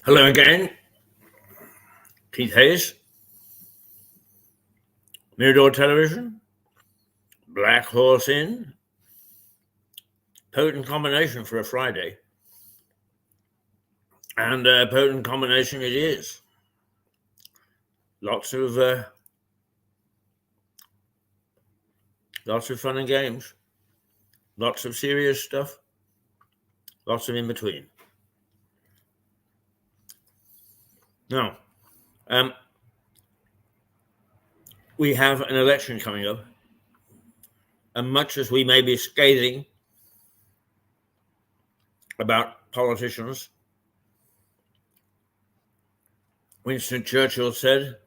Hello again, Keith Hayes, Mirador Television, Black Horse Inn, potent combination for a Friday, and a potent combination it is. Lots of fun and games, lots of serious stuff, lots of in between. Now, we have an election coming up, and much as we may be scathing about politicians, Winston Churchill said,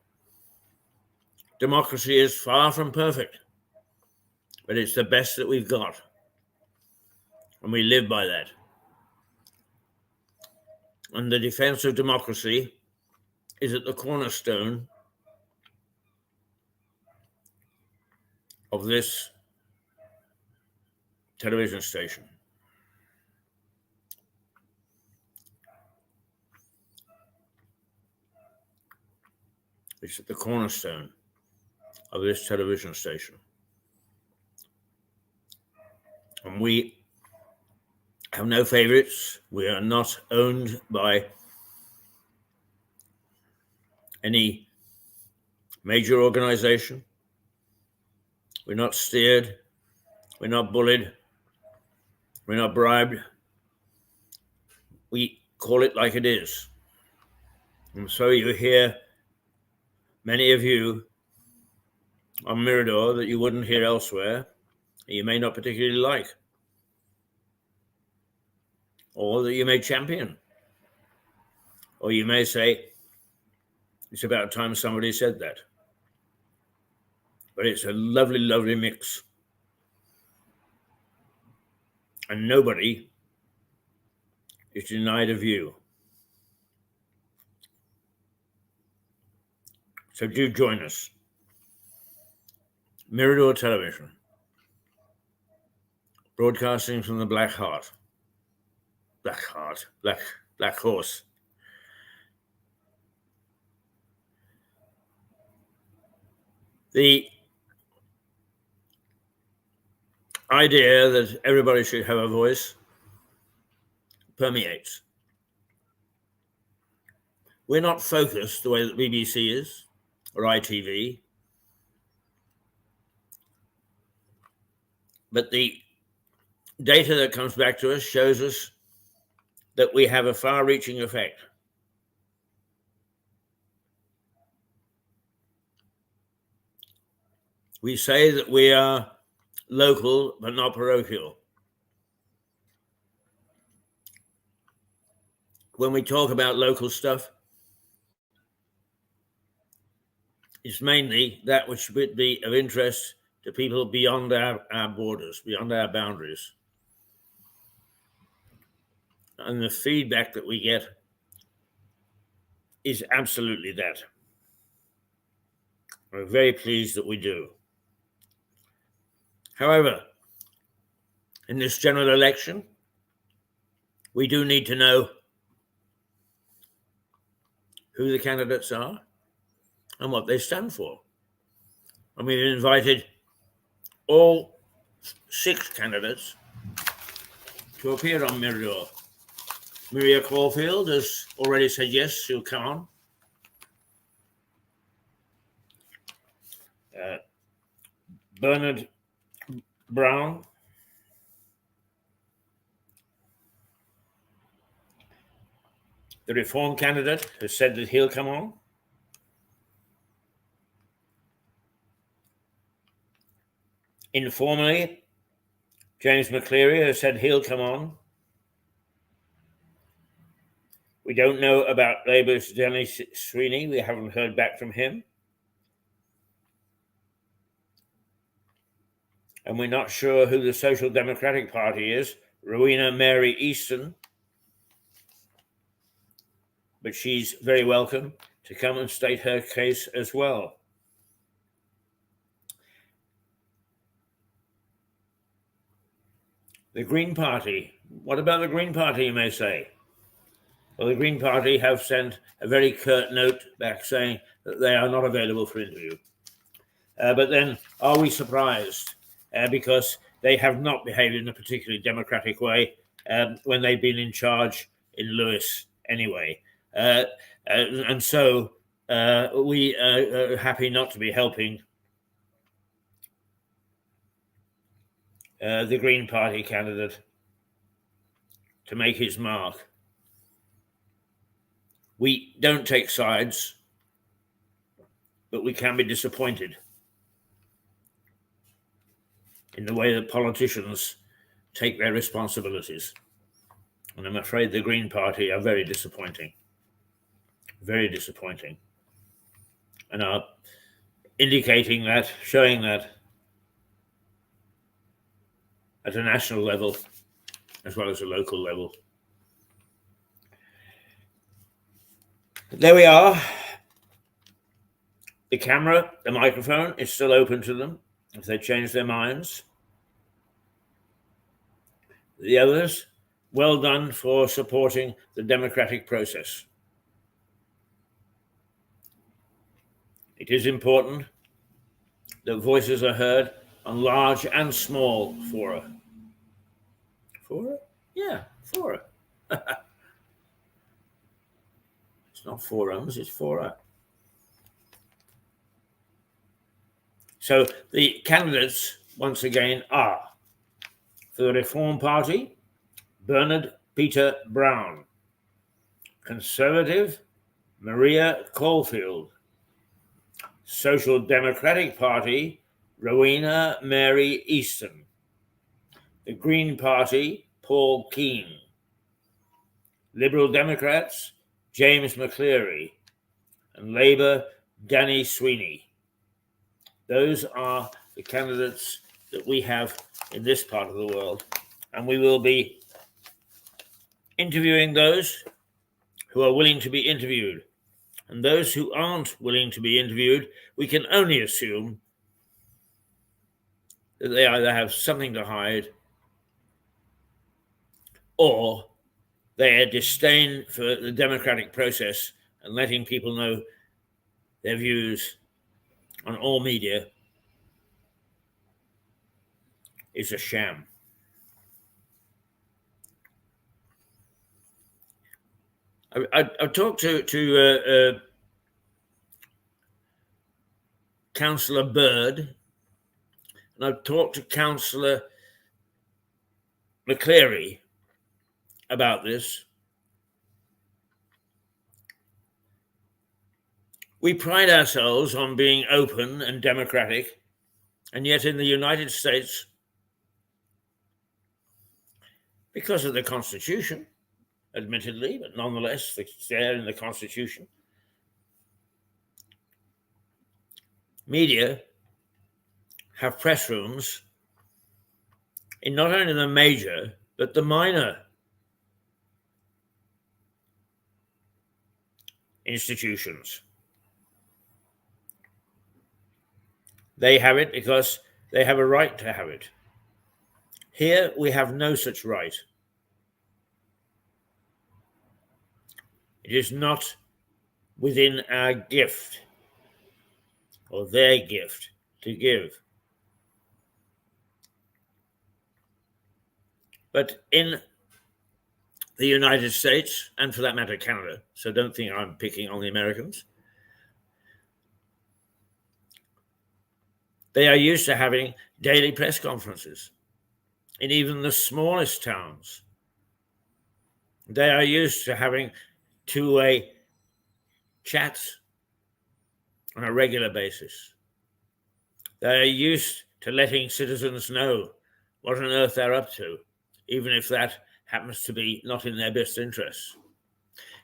democracy is far from perfect, but it's the best that we've got, and we live by that. And the defense of democracy is at the cornerstone of this television station. It's at the cornerstone of this television station. And we have no favorites. We are not owned by any major organization. We're not steered. We're not bullied. We're not bribed. We call it like it is. And so you hear many of you on Mirador that you wouldn't hear elsewhere, that you may not particularly like, or that you may champion, or you may say, it's about time somebody said that. But it's a lovely, lovely mix. And nobody is denied a view. So do join us. Mirador Television, broadcasting from the Black Horse. The idea that everybody should have a voice permeates. We're not focused the way that BBC is, or ITV, but the data that comes back to us shows us that we have a far-reaching effect. We say that we are local, but not parochial. When we talk about local stuff, it's mainly that which would be of interest to people beyond our borders, beyond our boundaries. And the feedback that we get is absolutely that. We're very pleased that we do. However, in this general election, we do need to know who the candidates are and what they stand for. And we've invited all 6 candidates to appear on Mirador. Maria Caulfield has already said yes, she'll come on. Bernard Brown, the Reform candidate, has said that he'll come on. Informally, James McCleary has said he'll come on. We don't know about Labour's Dennis Sweeney. We haven't heard back from him. And we're not sure who the Social Democratic Party is, Rowena Mary Easton, but she's very welcome to come and state her case as well. The Green Party. What about the Green Party, you may say? Well, the Green Party have sent a very curt note back saying that they are not available for interview. But then, are we surprised? Because they have not behaved in a particularly democratic way when they've been in charge in Lewis anyway. And so we are happy not to be helping the Green Party candidate to make his mark. We don't take sides, but we can be disappointed in the way that politicians take their responsibilities. And I'm afraid the Green Party are very disappointing, and are indicating that, showing that at a national level as well as a local level. There we are. The camera, the microphone is still open to them if they change their minds. The others, well done for supporting the democratic process. It is important that voices are heard on large and small fora. Fora? Yeah, fora. It's not forums, it's fora. So the candidates, once again, are for the Reform Party, Bernard Peter Brown. Conservative, Maria Caulfield. Social Democratic Party, Rowena Mary Easton. The Green Party, Paul Keane. Liberal Democrats, James McCleary. And Labour, Danny Sweeney. Those are the candidates that we have in this part of the world. And we will be interviewing those who are willing to be interviewed. And those who aren't willing to be interviewed, we can only assume that they either have something to hide or their disdain for the democratic process and letting people know their views on all media is a sham. I talked to Councillor Bird, and I've talked to Councillor McCleary about this. We pride ourselves on being open and democratic, and yet in the United States, because of the Constitution, admittedly, but nonetheless, it's there in the Constitution, media have press rooms in not only the major, but the minor institutions. They have it because they have a right to have it. Here, we have no such right. It is not within our gift or their gift to give. But in the United States, and for that matter, Canada, so don't think I'm picking on the Americans, they are used to having daily press conferences in even the smallest towns. They are used to having two-way chats on a regular basis. They are used to letting citizens know what on earth they're up to, even if that happens to be not in their best interests.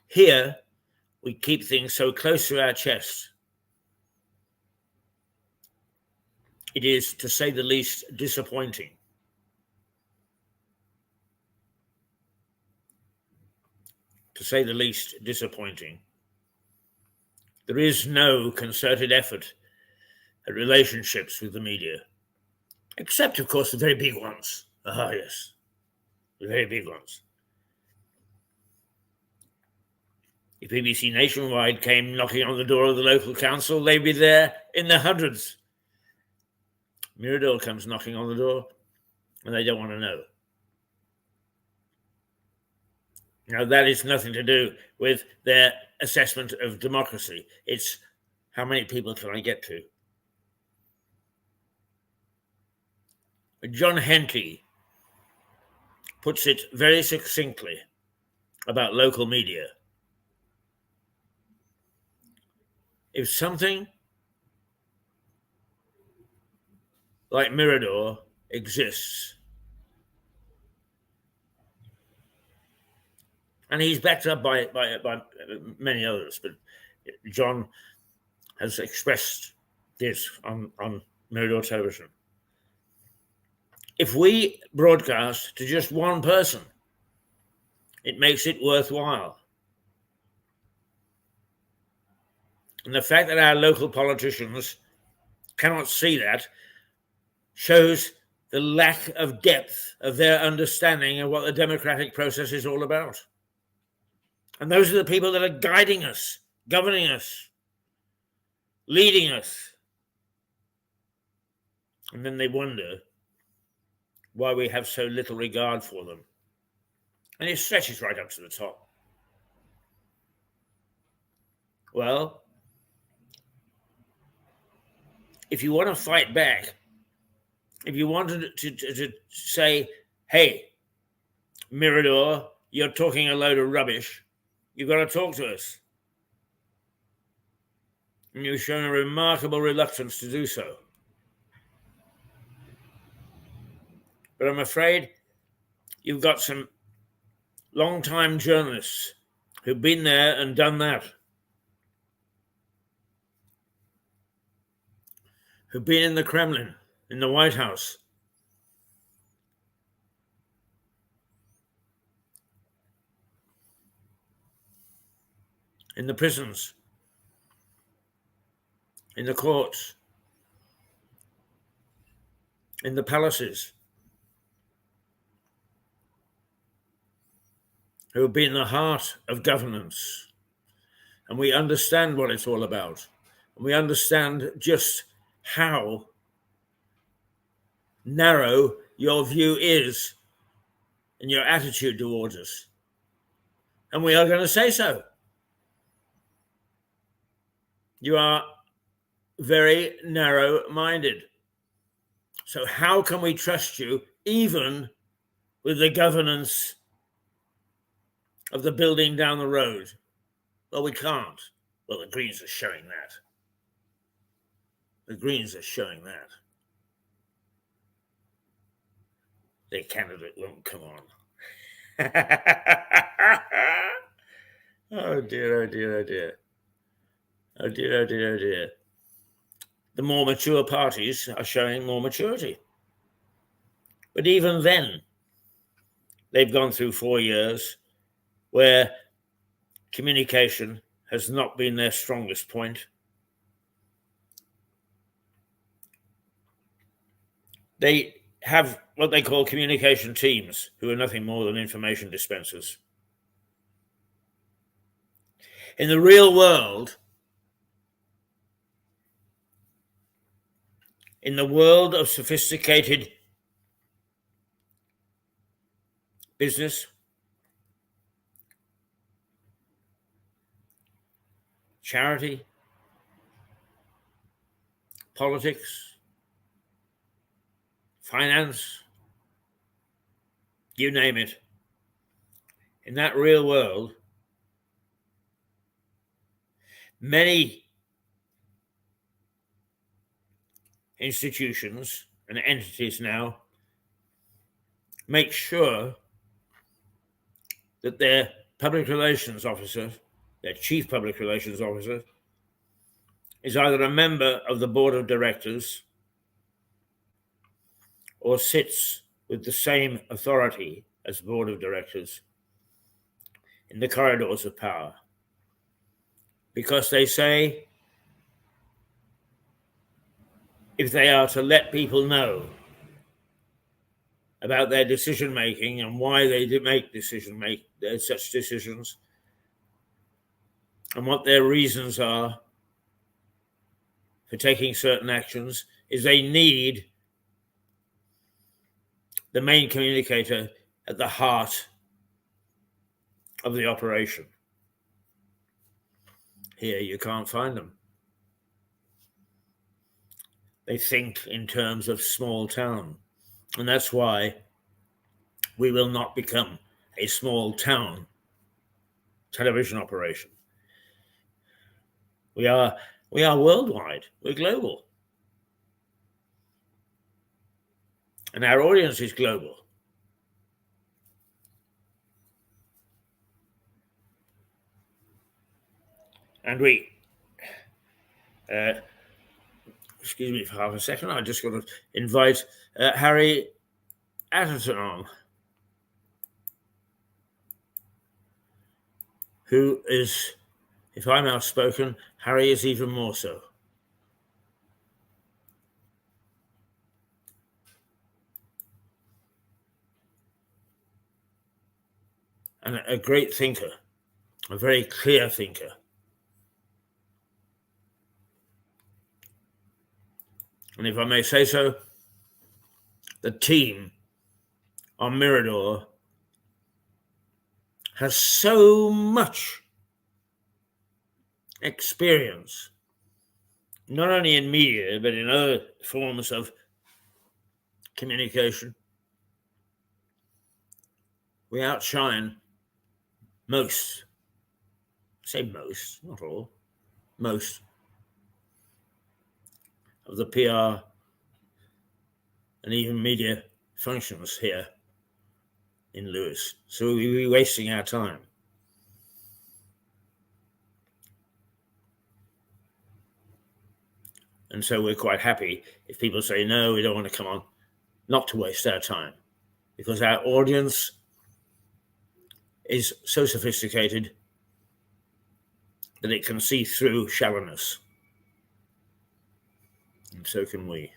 Here, we keep things so close to our chest It is, to say the least, disappointing. To say the least, disappointing. There is no concerted effort at relationships with the media, except, of course, the very big ones. Ah, yes, the very big ones. If BBC Nationwide came knocking on the door of the local council, they'd be there in the hundreds. Mirador comes knocking on the door, and they don't want to know. Now, that is nothing to do with their assessment of democracy. It's how many people can I get to? John Henty puts it very succinctly about local media. If something like Mirador exists, and he's backed up by many others, but John has expressed this on Mirador television. If we broadcast to just one person, it makes it worthwhile. And the fact that our local politicians cannot see that shows the lack of depth of their understanding of what the democratic process is all about. And those are the people that are guiding us, governing us, leading us. And then they wonder why we have so little regard for them. And it stretches right up to the top. Well, if you want to fight back, if you wanted to say, hey, Mirador, you're talking a load of rubbish, you've got to talk to us. And you've shown a remarkable reluctance to do so. But I'm afraid you've got some long-time journalists who've been there and done that, who've been in the Kremlin, in the White House, in the prisons, in the courts, in the palaces, who have been the heart of governance. And we understand what it's all about. And we understand just how narrow your view is and your attitude towards us. And we are going to say so. You are very narrow-minded. So how can we trust you even with the governance of the building down the road? Well, we can't. Well, the Greens are showing that. The Greens are showing that. Their candidate won't come on. Oh dear, oh dear, oh dear. Oh dear, oh dear, oh dear. The more mature parties are showing more maturity. But even then, they've gone through 4 years where communication has not been their strongest point. They have what they call communication teams, who are nothing more than information dispensers. In the real world, in the world of sophisticated business, charity, politics, finance, you name it. In that real world, many institutions and entities now make sure that their public relations officer, their chief public relations officer, is either a member of the board of directors or sits with the same authority as board of directors in the corridors of power, because they say if they are to let people know about their decision making and why they make such decisions and what their reasons are for taking certain actions, is they need the main communicator at the heart of the operation. Here you can't find them. They think in terms of small town, and that's why we will not become a small town television operation. We are worldwide. We're global. And our audience is global. And we, excuse me for half a second, I just got to invite Harry Atherton on, who is, if I'm outspoken, Harry is even more so. And a great thinker, a very clear thinker. And if I may say so, the team on Mirador has so much experience, not only in media, but in other forms of communication. We outshine most, say most, not all, most of the PR and even media functions here in Lewis. So we'll be wasting our time. And so we're quite happy if people say, no, we don't want to come on, not to waste our time, because our audience is so sophisticated that it can see through shallowness. And so can we.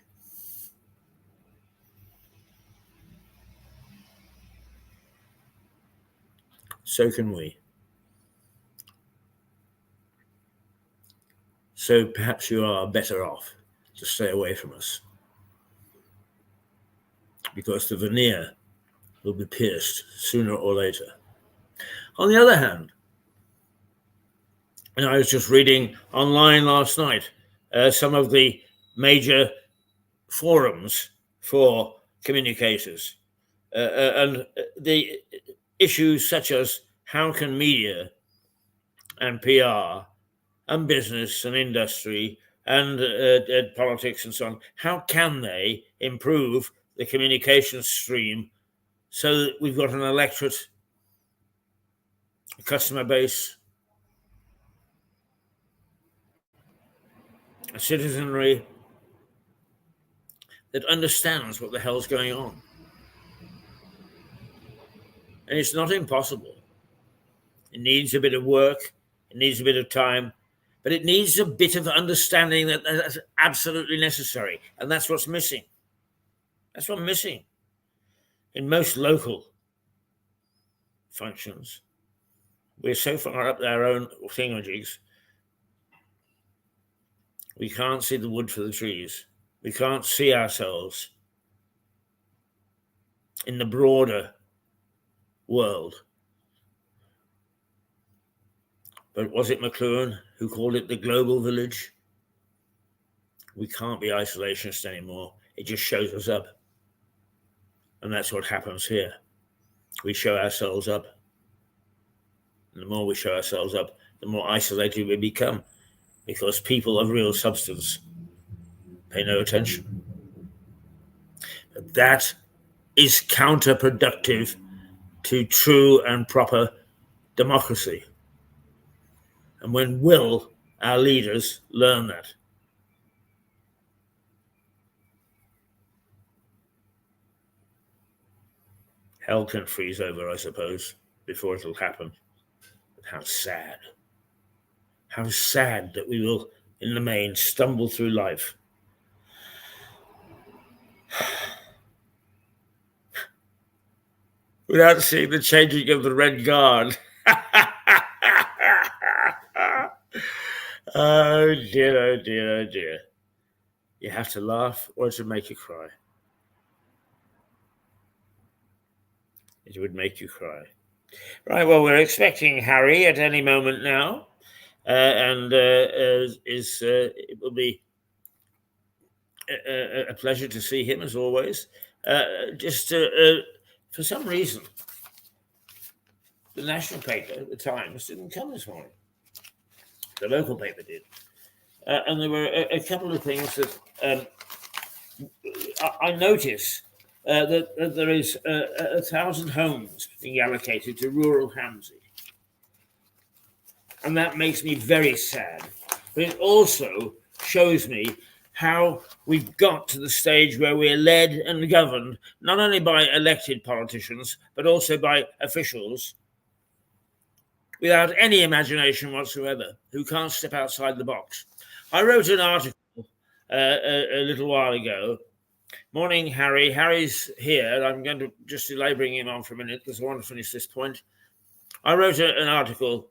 So can we. So perhaps you are better off to stay away from us, because the veneer will be pierced sooner or later. On the other hand, and I was just reading online last night, some of the major forums for communicators, and the issues such as how can media and PR and business and industry and politics and so on, how can they improve the communication stream so that we've got an electorate, a customer base, a citizenry that understands what the hell's going on. And it's not impossible. It needs a bit of work, it needs a bit of time, but it needs a bit of understanding that that's absolutely necessary. And that's what's missing. That's what's missing in most local functions. We're so far up our own thingamajigs, we can't see the wood for the trees. We can't see ourselves in the broader world. But was it McLuhan who called it the global village? We can't be isolationist anymore. It just shows us up. And that's what happens here. We show ourselves up. And the more we show ourselves up, the more isolated we become, because people of real substance pay no attention. But that is counterproductive to true and proper democracy. And when will our leaders learn that? Hell can freeze over, I suppose, before it'll happen. But how sad. How sad that we will, in the main, stumble through life without seeing the changing of the Red Guard. Oh dear, oh dear, oh dear. You have to laugh or it would make you cry. It would make you cry. Right, well, we're expecting Harry at any moment now. It will be a pleasure to see him, as always. For some reason, the national paper, the Times, didn't come this morning. The local paper did. And there were a couple of things that I notice that there is 1,000 homes being allocated to rural Hamsey. And that makes me very sad. But it also shows me how we've got to the stage where we're led and governed, not only by elected politicians, but also by officials without any imagination whatsoever, who can't step outside the box. I wrote an article a little while ago. Morning, Harry. Harry's here. I'm going to just delay bringing him on for a minute because I want to finish this point. I wrote an article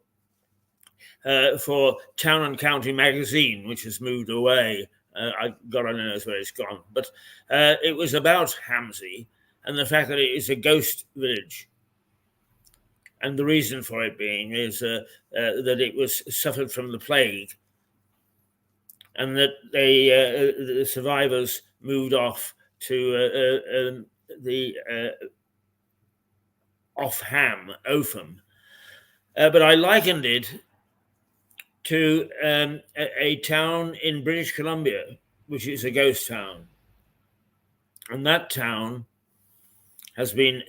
for Town and County magazine, which has moved away. God only knows where it's gone. But it was about Hamsey and the fact that it is a ghost village. And the reason for it being is that it was suffered from the plague, and that the survivors moved off to the Opham. But I likened it to a town in British Columbia, which is a ghost town. And that town has been,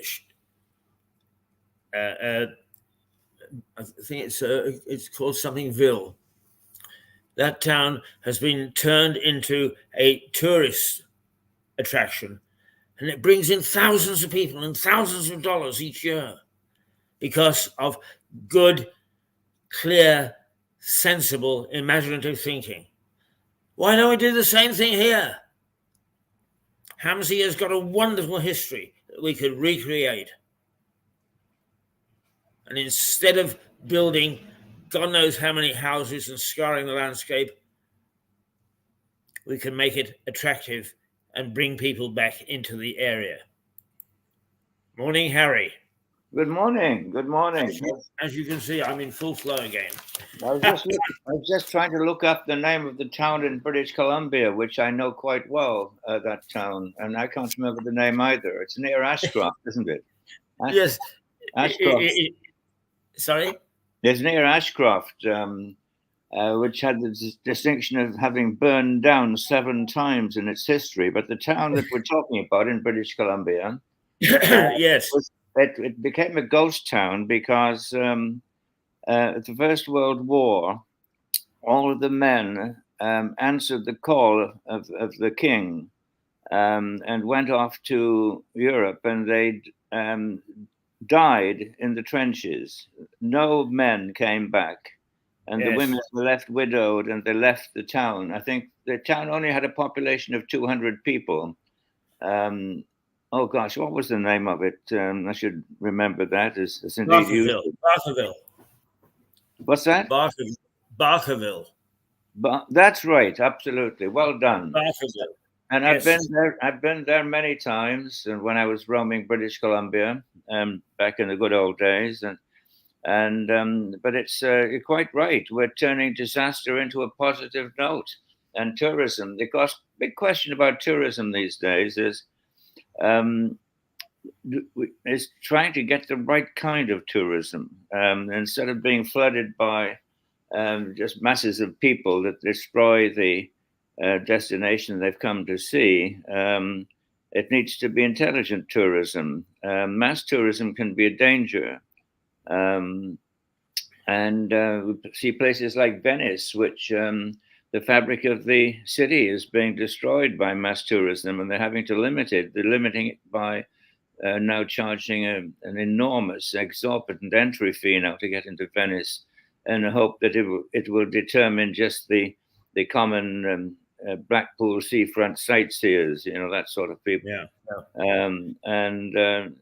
I think it's called something Ville. That town has been turned into a tourist attraction, and it brings in thousands of people and thousands of dollars each year because of good, clear, sensible, imaginative thinking. Why don't we do the same thing here? Hamsey has got a wonderful history that we could recreate. And instead of building God knows how many houses and scarring the landscape, we can make it attractive and bring people back into the area. Morning, Harry. Good morning. Good morning. As you can see, I'm in full flow again. I was just trying to look up the name of the town in British Columbia, which I know quite well, that town, and I can't remember the name either. It's near Ashcroft, isn't it? Yes. Ashcroft. Sorry? It's near Ashcroft, which had the distinction of having burned down 7 times in its history. But the town that we're talking about in British Columbia, yes, it became a ghost town because at the First World War, all of the men answered the call of the king and went off to Europe, and they died in the trenches. No men came back, and the women were left widowed, and they left the town. I think the town only had a population of 200 people. Oh gosh, what was the name of it? I should remember that. It's indeed Barkerville. What's that? Barkerville. That's right. Absolutely. Well done. Barkerville. And yes. I've been there many times, and when I was roaming British Columbia, back in the good old days, but it's you're quite right. We're turning disaster into a positive note, and tourism. The big question about tourism these days is trying to get the right kind of tourism, instead of being flooded by just masses of people that destroy the destination they've come to see. It needs to be intelligent tourism. Mass tourism can be a danger. And we see places like Venice, which the fabric of the city is being destroyed by mass tourism, and they're having to limit it. They're limiting it by now charging an enormous, exorbitant entry fee now to get into Venice, and hope that it will determine just the common Blackpool seafront sightseers, that sort of people. Yeah.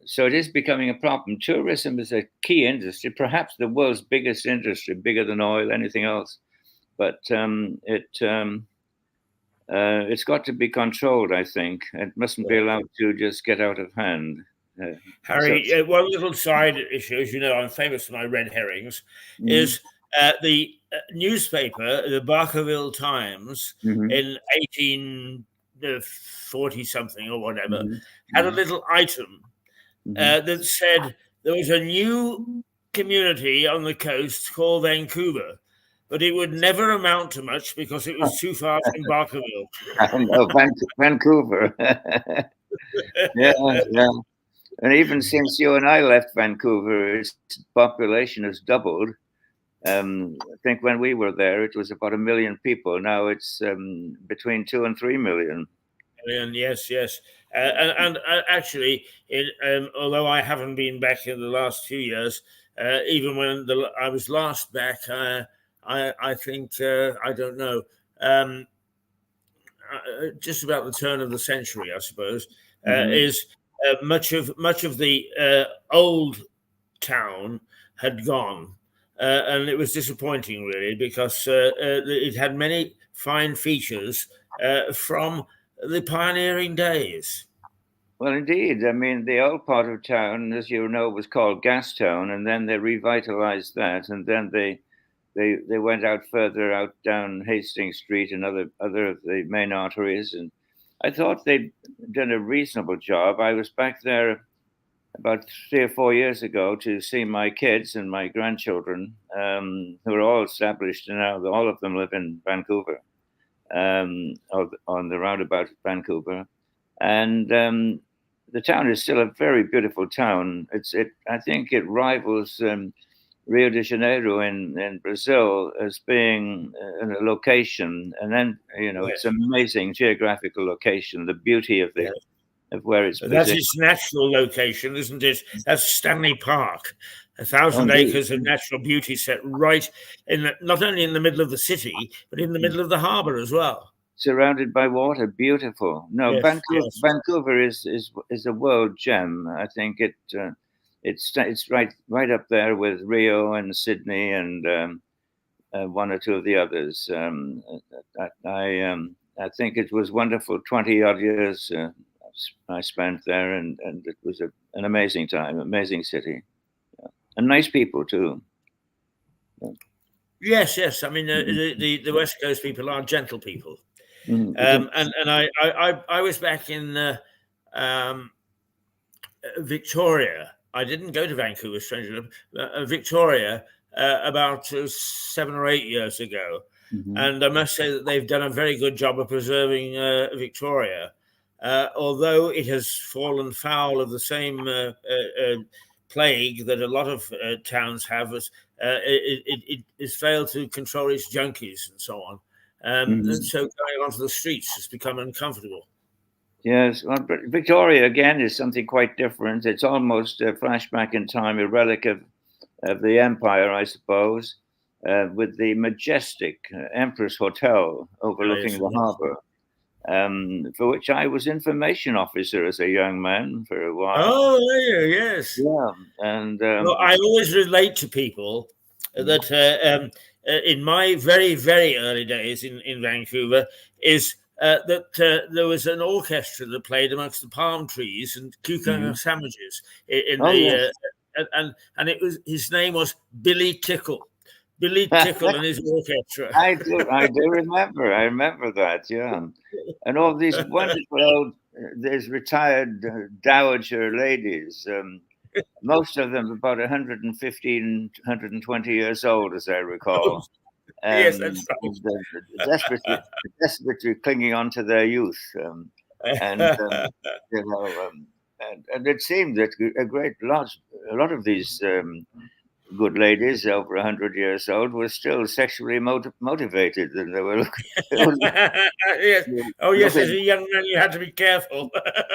So it is becoming a problem. Tourism is a key industry, perhaps the world's biggest industry, bigger than oil, anything else. But it's got to be controlled, I think. It mustn't be allowed to just get out of hand. Harry, one little side issue, as you know, I'm famous for my red herrings, is the newspaper, the Barkerville Times, in 1840 something or whatever, had a little item that said there was a new community on the coast called Vancouver, but it would never amount to much because it was too far from Barkerville. No, Vancouver. Yeah. And even since you and I left Vancouver, its population has doubled. I think when we were there, it was about 1 million people. Now it's between 2 and 3 million. Yes. And actually, although I haven't been back in the last few years, even when I was last back, I think, I don't know, just about the turn of the century, I suppose, is much of the old town had gone. And it was disappointing, really, because it had many fine features from the pioneering days. Well, indeed. I mean, the old part of town, as you know, was called Gastown, and then they revitalized that, and then they went out further out down Hastings Street and other of the main arteries, and I thought they'd done a reasonable job. I was back there about 3 or 4 years ago to see my kids and my grandchildren, who are all established, and now all of them live in Vancouver, on the roundabout of Vancouver, and the town is still a very beautiful town. I think it rivals Rio de Janeiro in Brazil as being a location, and then it's an amazing geographical location. The beauty of of where it's that's its natural location, isn't it? That's Stanley Park, 1,000 acres of natural beauty set right in not only in the middle of the city, but in the middle of the harbour as well. Surrounded by water, beautiful. No, Vancouver is a world gem. I think it's right up there with Rio and Sydney and one or two of the others. I think it was wonderful. 20-odd years I spent there, and it was an amazing time, amazing city, and nice people too. Yes. I mean, the West Coast people are gentle people. And I was back in Victoria. I didn't go to Vancouver, strangely enough, Victoria, about 7 or 8 years ago. And I must say that they've done a very good job of preserving Victoria, although it has fallen foul of the same plague that a lot of towns have. It has failed to control its junkies and so on. And so going onto the streets has become uncomfortable. Yes, well, but Victoria again is something quite different. It's almost a flashback in time, a relic of the empire, I suppose, with the majestic Empress Hotel overlooking the harbour, for which I was information officer as a young man for a while. Oh, yes. Yeah, and well, I always relate to people that in my very, very early days in Vancouver is that there was an orchestra that played amongst the palm trees and cucumber sandwiches and it was, his name was Billy Tickle. Billy Tickle and his orchestra. I do remember. I remember that, yeah. And all these wonderful old, these retired dowager ladies, most of them about 115, 120 years old, as I recall. Yes, that's right. Desperately clinging on to their youth. And it seemed that a lot of these good ladies over 100 years old were still sexually motivated, and they were Yes. Oh, yes. As looking, a young man, you had to be careful.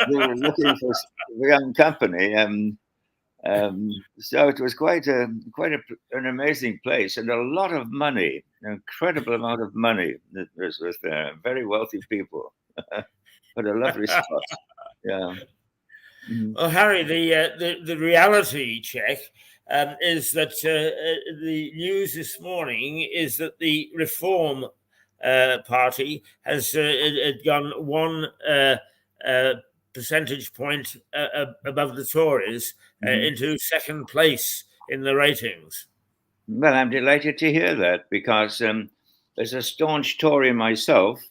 they were looking for young company. So it was quite an amazing place, and a lot of money, an incredible amount of money that was there. Very wealthy people, but a lovely spot. Yeah. Mhm. Well, Harry, the reality check is that the news this morning is that the Reform Party has gone one percentage point above the Tories Mhm. into second place in the ratings. Well, I'm delighted to hear that because as a staunch Tory myself,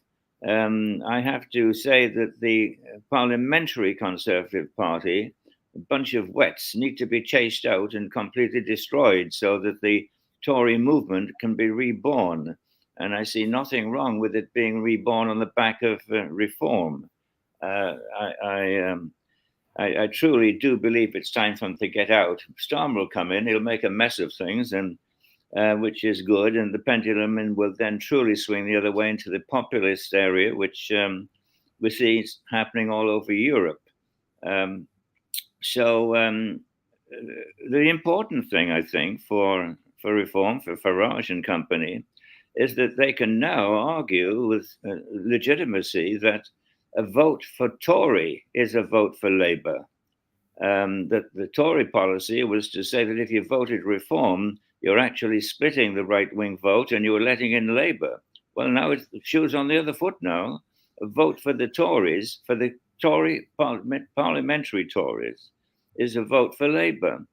I have to say that the Parliamentary Conservative Party, a bunch of wets, need to be chased out and completely destroyed so that the Tory movement can be reborn. And I see nothing wrong with it being reborn on the back of reform. Uh, I, I, um, I truly do believe it's time for them to get out. Storm will come in; he'll make a mess of things, and which is good, and the pendulum will then truly swing the other way into the populist area, which we see happening all over Europe. Um, so the important thing, I think, for reform, for Farage and company, is that they can now argue with legitimacy that a vote for Tory is a vote for Labour. That the Tory policy was to say that if you voted reform, you're actually splitting the right wing vote and you're letting in Labour. Well, now it's the shoe's on the other foot now. A vote for the Tories, for the Tory parliamentary Tories, is a vote for Labour.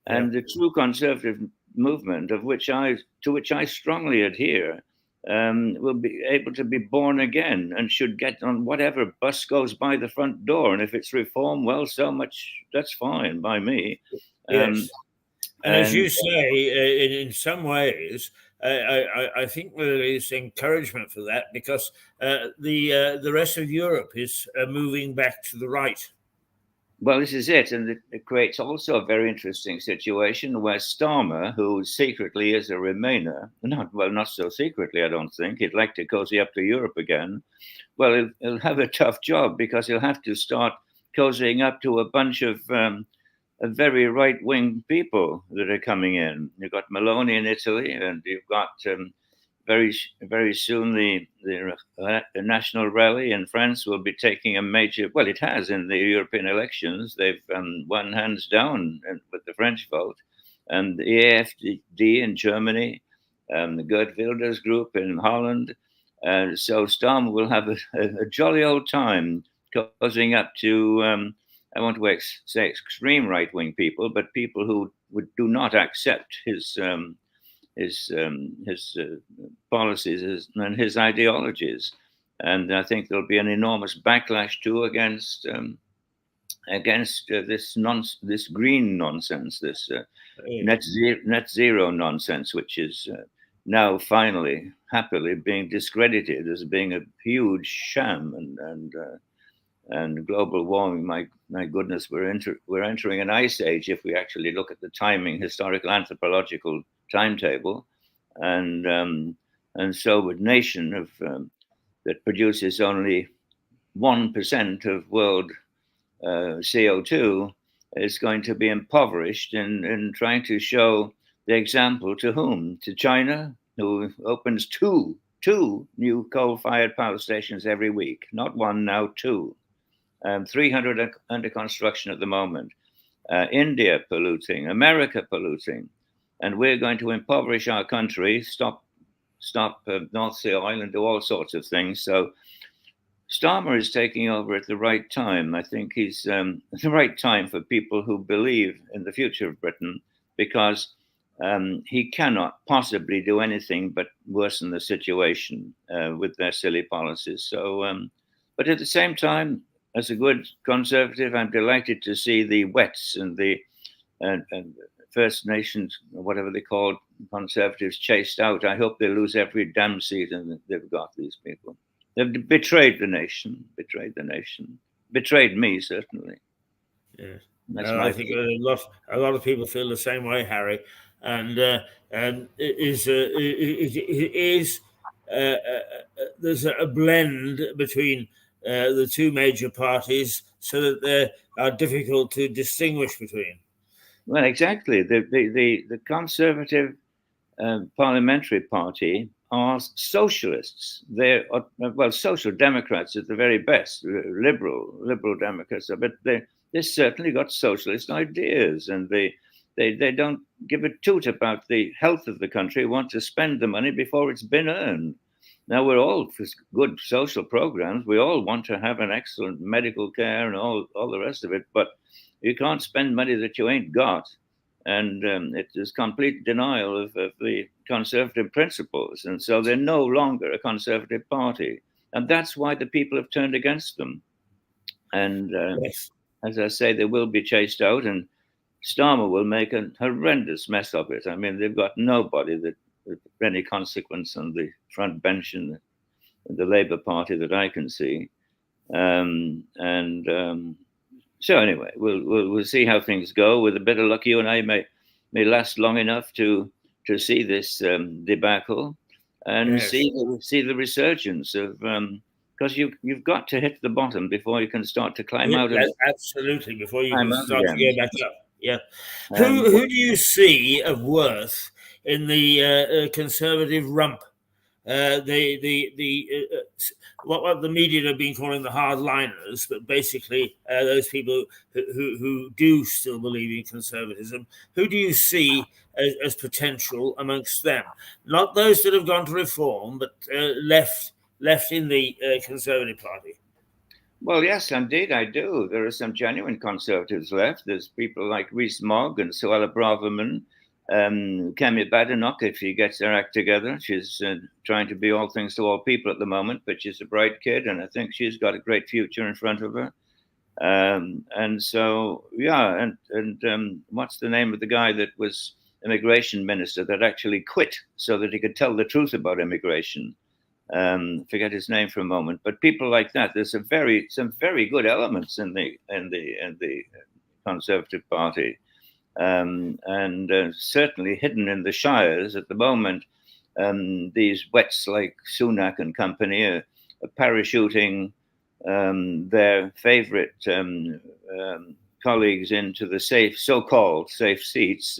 Yeah. And the true conservative movement, to which I strongly adhere, will be able to be born again and should get on whatever bus goes by the front door. And if it's reform, well, so much that's fine by me. Um, Yes. And as and you say, in some ways, I think there is encouragement for that because the rest of Europe is moving back to the right. Well, this is it. And it creates also a very interesting situation where Starmer, who secretly is a Remainer, not so secretly, I don't think, he'd like to cozy up to Europe again. Well, he'll have a tough job because he'll have to start cozying up to a bunch of very right wing people that are coming in. You've got Meloni in Italy, and you've got very soon the National Rally in France will be taking a major. Well, it has in the European elections. They've won hands down with the French vote, and the AfD in Germany, the Geert Wilders group in Holland. So Storm will have a jolly old time cozying up to. I want to say extreme right wing people, but people who do not accept his policies and his ideologies. And I think there'll be an enormous backlash too against this green nonsense, this net zero nonsense, which is now finally happily being discredited as being a huge sham and global warming. My goodness, we're entering an ice age if we actually look at the timing, historical anthropological timetable, and so with nation that produces only 1% of world CO2 is going to be impoverished in trying to show the example to whom? To China, who opens two new coal-fired power stations every week, not one, now two. 300 under construction at the moment. India polluting, America polluting, and we're going to impoverish our country, stop North Sea oil, and do all sorts of things. So Starmer is taking over at the right time. I think he's the right time for people who believe in the future of Britain, because he cannot possibly do anything but worsen the situation with their silly policies. So, but at the same time, as a good conservative, I'm delighted to see the Wets and the First Nations, whatever they call conservatives, chased out. I hope they lose every damn seat they've got, these people. They've betrayed the nation, betrayed me, certainly. Yes. That's I think a lot of people feel the same way, Harry, and it is there's a blend between the two major parties, so that they are difficult to distinguish between. Well, exactly. The Conservative Parliamentary Party are socialists. They're social democrats at the very best, liberal Democrats, but they certainly got socialist ideas, and they don't give a toot about the health of the country. Want to spend the money before it's been earned. Now, we're all for good social programs. We all want to have an excellent medical care and all the rest of it, but you can't spend money that you ain't got. And it is complete denial of the conservative principles. And so they're no longer a conservative party. And that's why the people have turned against them. And Yes. as I say, they will be chased out, and Starmer will make a horrendous mess of it. I mean, they've got nobody that of any consequence on the front bench in the Labour Party that I can see. So anyway, we'll see how things go. With a bit of luck, you and I may last long enough to see this debacle and Yes. see the resurgence of because you've got to hit the bottom before you can start to climb out of it. Absolutely, before you can start again. to go back up. Yeah. Who do you see of worth in the Conservative rump? What the media have been calling the hardliners, but basically those people who do still believe in conservatism. Who do you see as potential amongst them? Not those that have gone to reform, but left in the Conservative Party. Well, yes, indeed, I do. There are some genuine conservatives left. There's people like Rees-Mogg and Suella Braverman. Kemi Badenoch, if she gets her act together. She's trying to be all things to all people at the moment, but she's a bright kid, and I think she's got a great future in front of her. And so, yeah, and what's the name of the guy that was immigration minister that actually quit so that he could tell the truth about immigration? Forget his name for a moment, but people like that. There's some very good elements in the Conservative Party. Certainly hidden in the shires at the moment, these wets like Sunak and company are parachuting their favorite colleagues into the so-called safe seats.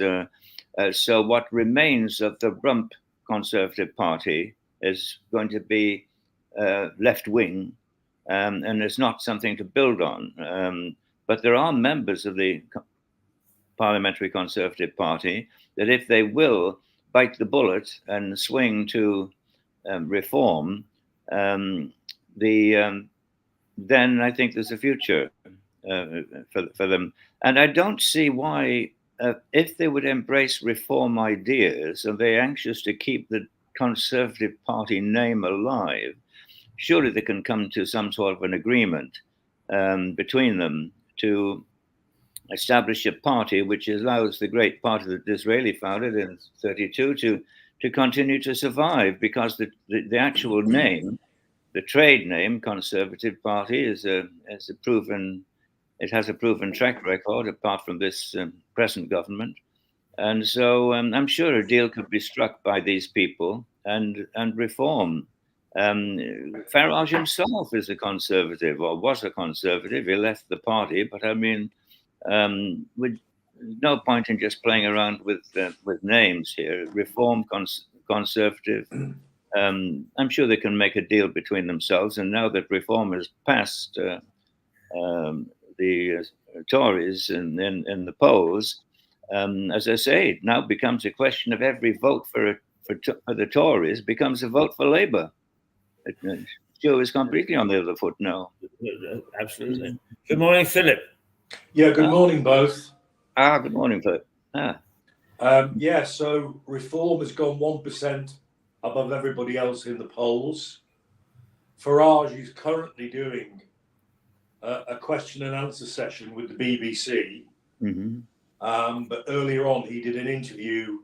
So what remains of the rump Conservative Party is going to be left-wing, and it's not something to build on. But there are members of the Parliamentary Conservative Party that if they will bite the bullet and swing to reform, then I think there's a future for them. And I don't see why, if they would embrace reform ideas and they're anxious to keep the Conservative Party name alive, surely they can come to some sort of an agreement between them to establish a party which allows the great party that Disraeli founded in 1932 to continue to survive, because the actual name, the trade name, Conservative Party, has a proven track record apart from this present government. And so I'm sure a deal could be struck by these people and reform. Farage himself is a conservative, or was a conservative. He left the party, but I mean, with no point in just playing around with names here. Reform, conservative. I'm sure they can make a deal between themselves. And now that reform has passed the Tories in the polls, as I say, it now becomes a question of every vote for the Tories becomes a vote for Labour. Joe is completely on the other foot now. Absolutely. Good morning, Philip. Yeah, good morning, both. Good morning, Philip. So reform has gone 1% above everybody else in the polls. Farage is currently doing a question and answer session with the BBC. Mm-hmm. But earlier on, he did an interview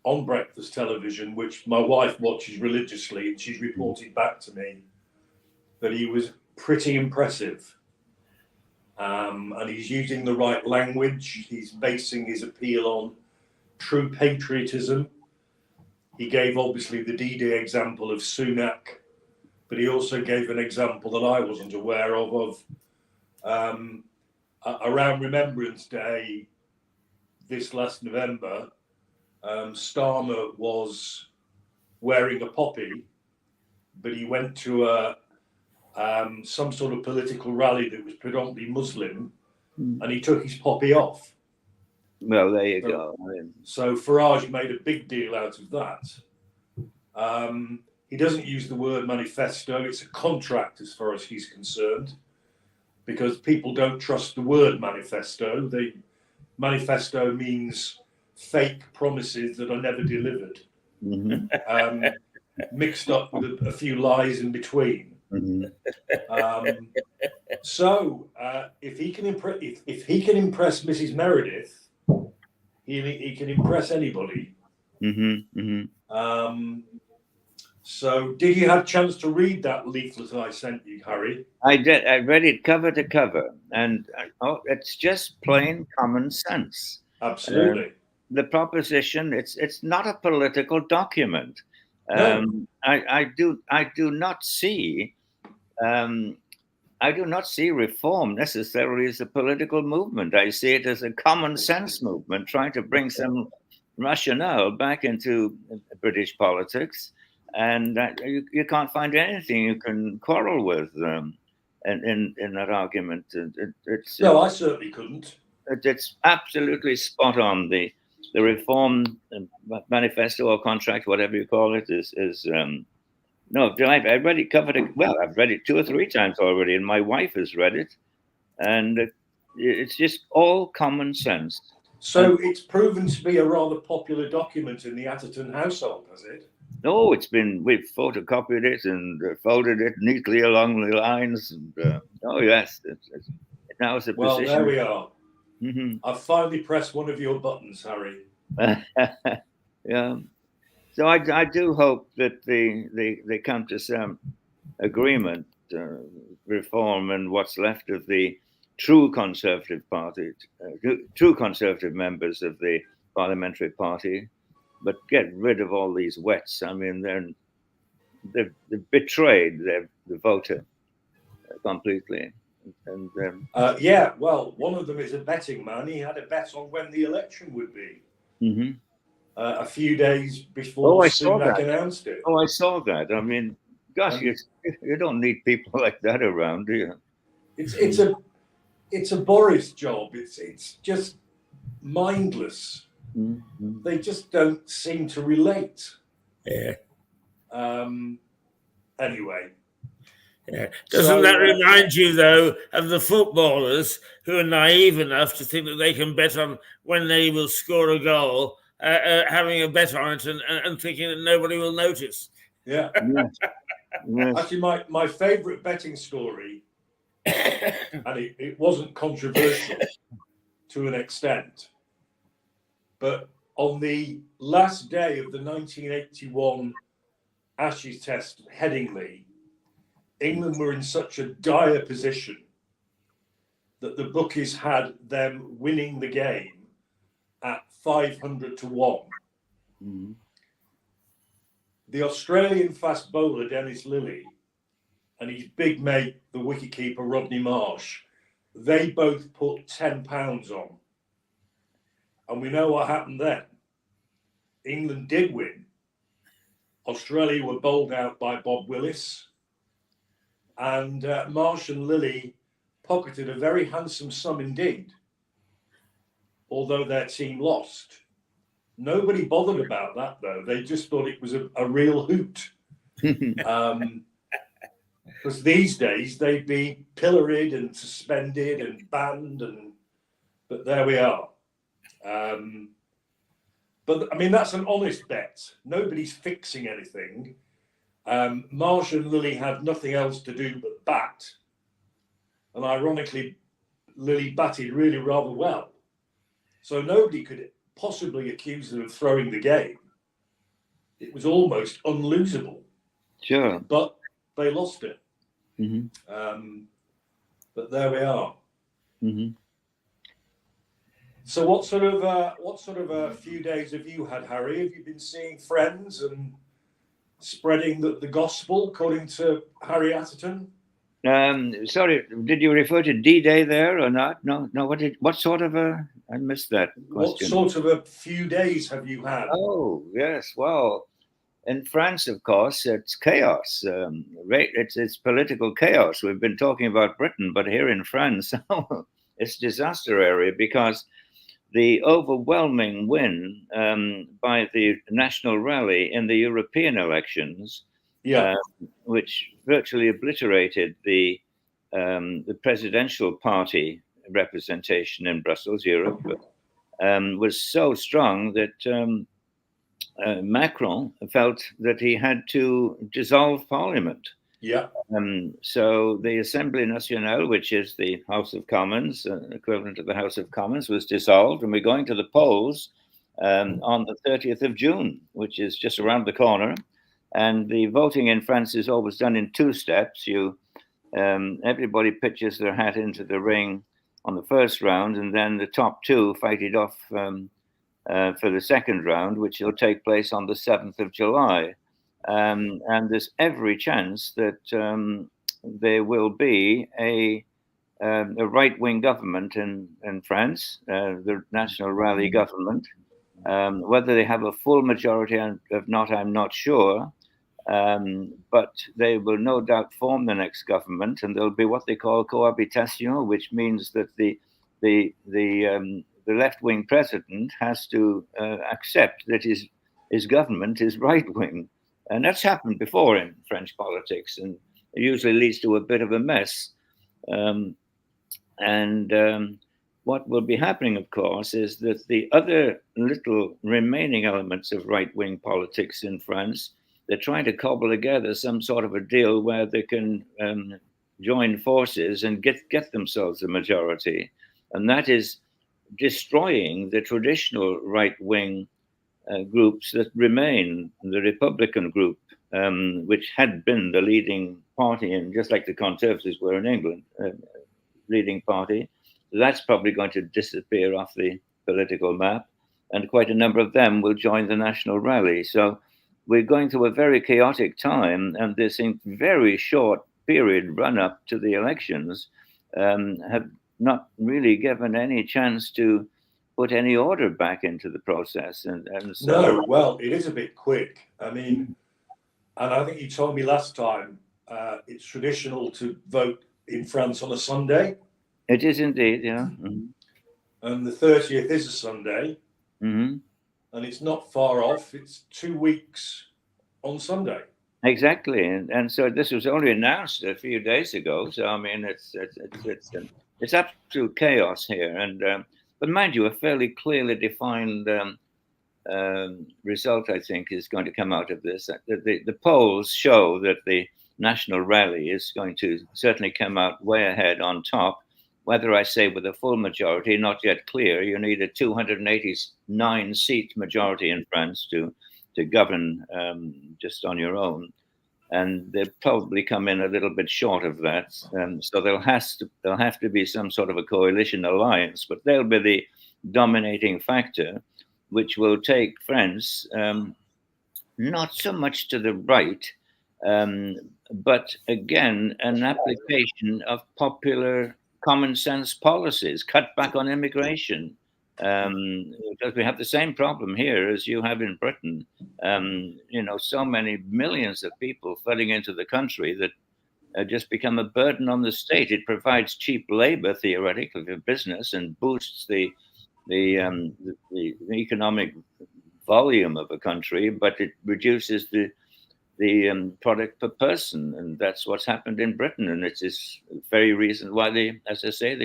on breakfast television, which my wife watches religiously, and she's reported back to me that he was pretty impressive. and he's using the right language. He's basing his appeal on true patriotism. He gave obviously the D-Day example of Sunak, but he also gave an example that I wasn't aware of around Remembrance Day this last November. Starmer was wearing a poppy, but he went to some sort of political rally that was predominantly Muslim, and he took his poppy off. Well, there you go. So Farage made a big deal out of that. He doesn't use the word manifesto. It's a contract as far as he's concerned, because people don't trust the word manifesto. The manifesto means fake promises that are never delivered, mixed up with a few lies in between. So if he can impress Mrs. Meredith, he can impress anybody. So did you have a chance to read that leaflet I sent you, Harry? I did. I read it cover to cover, and it's just plain common sense. Absolutely. The proposition, it's not a political document. No. I do not see reform necessarily as a political movement. I see it as a common sense movement, trying to bring some rationale back into British politics. And you can't find anything you can quarrel with in that argument. No, I certainly couldn't. It's absolutely spot on. The reform manifesto or contract, whatever you call it, is no. I read it covered. Well, I've read it 2 or 3 times already, and my wife has read it, and it's just all common sense. So it's proven to be a rather popular document in the Atherton household, has it? No, we've photocopied it and folded it neatly along the lines. And, oh yes, now it's a well, position. There we are. I've finally pressed one of your buttons, Harry. Yeah. So I do hope that they come to some agreement, reform, and what's left of the true Conservative Party, true Conservative members of the Parliamentary Party, but get rid of all these wets. I mean, they've betrayed the voter completely. And yeah, well, one of them is a betting man. He had a bet on when the election would be. A few days before Sunak announced it. Oh, I saw that. I mean, gosh, you don't need people like that around, do you? It's a Boris job. It's just mindless. They just don't seem to relate. Yeah. Anyway. Yeah. Doesn't that remind you, though, of the footballers who are naive enough to think that they can bet on when they will score a goal, having a bet on it and thinking that nobody will notice? Yeah. Yes. Actually, my favourite betting story, and it wasn't controversial to an extent, but on the last day of the 1981 Ashes Test Headingley, England were in such a dire position that the bookies had them winning the game at 500 to 1. The Australian fast bowler Dennis Lillee and his big mate, the wicketkeeper Rodney Marsh, they both put £10 on. And we know what happened then. England did win. Australia were bowled out by Bob Willis. And Marsh and Lillee pocketed a very handsome sum indeed, although their team lost. Nobody bothered about that, though. They just thought it was a real hoot. Because these days they'd be pilloried and suspended and banned, but there we are. But I mean, that's an honest bet. Nobody's fixing anything. Marsh and Lillee had nothing else to do but bat. And ironically, Lillee batted really rather well. So nobody could possibly accuse them of throwing the game. It was almost unlosable. Sure. But they lost it. But there we are. Mm-hmm. So what sort of a few days have you had, Harry? Have you been seeing friends and spreading the gospel according to Harry Atherton? Sorry, did you refer to D-Day there or not? No. What sort of a? I missed that question. What sort of a few days have you had? Oh yes, well, in France, of course, it's chaos. It's political chaos. We've been talking about Britain, but here in France, it's disaster area because the overwhelming win by the National Rally in the European elections, which virtually obliterated the presidential party representation in Brussels, Europe, was so strong that Macron felt that he had to dissolve Parliament. Yeah. So the Assemblée Nationale, which is the House of Commons, equivalent to the House of Commons, was dissolved, and we're going to the polls on the 30th of June, which is just around the corner. And the voting in France is always done in two steps. Everybody pitches their hat into the ring on the first round, and then the top two fight it off for the second round, which will take place on the 7th of July. And there's every chance that there will be a right-wing government in France, the National Rally government. Whether they have a full majority or not, I'm not sure. But they will no doubt form the next government, and there'll be what they call cohabitation, which means that the left-wing president has to accept that his government is right-wing. And that's happened before in French politics, and it usually leads to a bit of a mess. What will be happening, of course, is that the other little remaining elements of right-wing politics in France, they're trying to cobble together some sort of a deal where they can join forces and get themselves a majority. And that is destroying the traditional right-wing groups that remain, the Republican group, which had been the leading party, and just like the Conservatives were in England, leading party. That's probably going to disappear off the political map, and quite a number of them will join the National Rally. So we're going through a very chaotic time, and this very short period run up to the elections have not really given any chance to put any order back into the process. And so, no, well, it is a bit quick. I mean, and I think you told me last time it's traditional to vote in France on a Sunday. It is indeed, yeah. Mm-hmm. And the 30th is a Sunday. Mm-hmm. And it's not far off. It's 2 weeks on Sunday. Exactly, and so this was only announced a few days ago. So I mean, it's absolute chaos here. And but mind you, a fairly clearly defined result, I think, is going to come out of this. The polls show that the National Rally is going to certainly come out way ahead on top. Whether I say with a full majority, not yet clear. You need a 289-seat majority in France to govern just on your own, and they'll probably come in a little bit short of that. So there'll have to be some sort of a coalition alliance, but they'll be the dominating factor, which will take France not so much to the right, but again an application of popular common sense policies, cut back on immigration, because we have the same problem here as you have in Britain. So many millions of people flooding into the country that just become a burden on the state. It provides cheap labor, theoretically, for business and boosts the economic volume of a country, but it reduces the product per person, and that's what's happened in Britain. And it's this very reason why the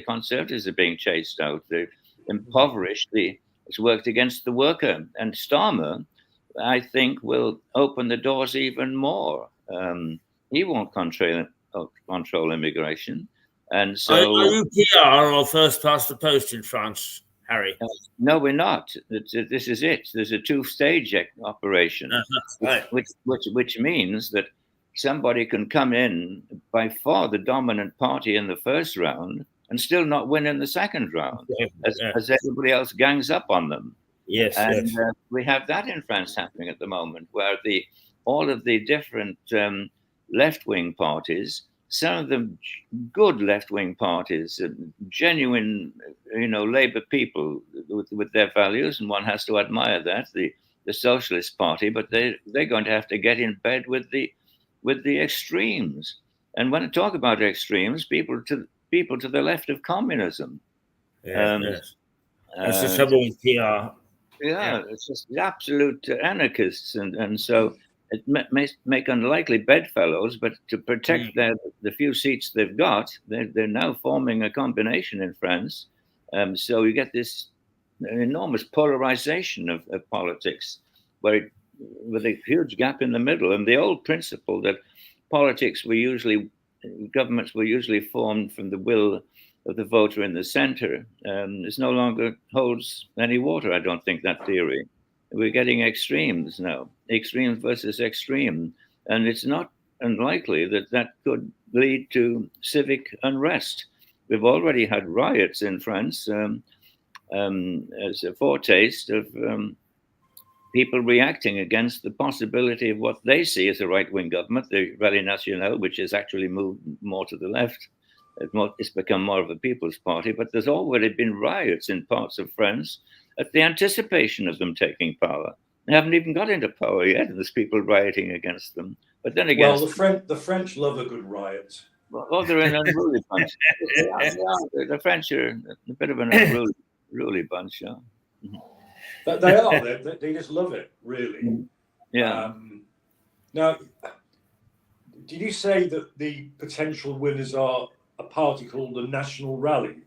Conservatives are being chased out. They've impoverished it's worked against the worker. And Starmer, I think, will open the doors even more. He won't control immigration, and so. Are you PR or first past the post in France, Harry? No, we're not. This is it. There's a two-stage operation, right. which means that somebody can come in by far the dominant party in the first round and still not win in the second round, as everybody else gangs up on them. Yes, and yes. We have that in France happening at the moment, where all of the different left-wing parties, some of them good left-wing parties, genuine, Labour people with their values, and one has to admire that, the Socialist Party, but they're going to have to get in bed with the extremes. And when I talk about extremes, people to the left of communism. Yes. That's the trouble with PR. Yeah, it's just absolute anarchists, and so it may make unlikely bedfellows, but to protect the few seats they've got, they're now forming a combination in France. So you get this enormous polarization of politics, with a huge gap in the middle. And the old principle that governments were usually formed from the will of the voter in the center is no longer holds any water. I don't think that theory. We're getting extremes now, extreme versus extreme, and it's not unlikely that could lead to civic unrest. We've already had riots in France as a foretaste of people reacting against the possibility of what they see as a right-wing government, the Rally National, which has actually moved more to the left. It's become more of a people's party, but there's already been riots in parts of France at the anticipation of them taking power. They haven't even got into power yet, and there's people rioting against them. But then again, the French love a good riot. Well, they're an unruly bunch. The French are a bit of an unruly bunch. Yeah. But they are. They just love it, really. Yeah. Now, did you say that the potential winners are a party called the National Rally?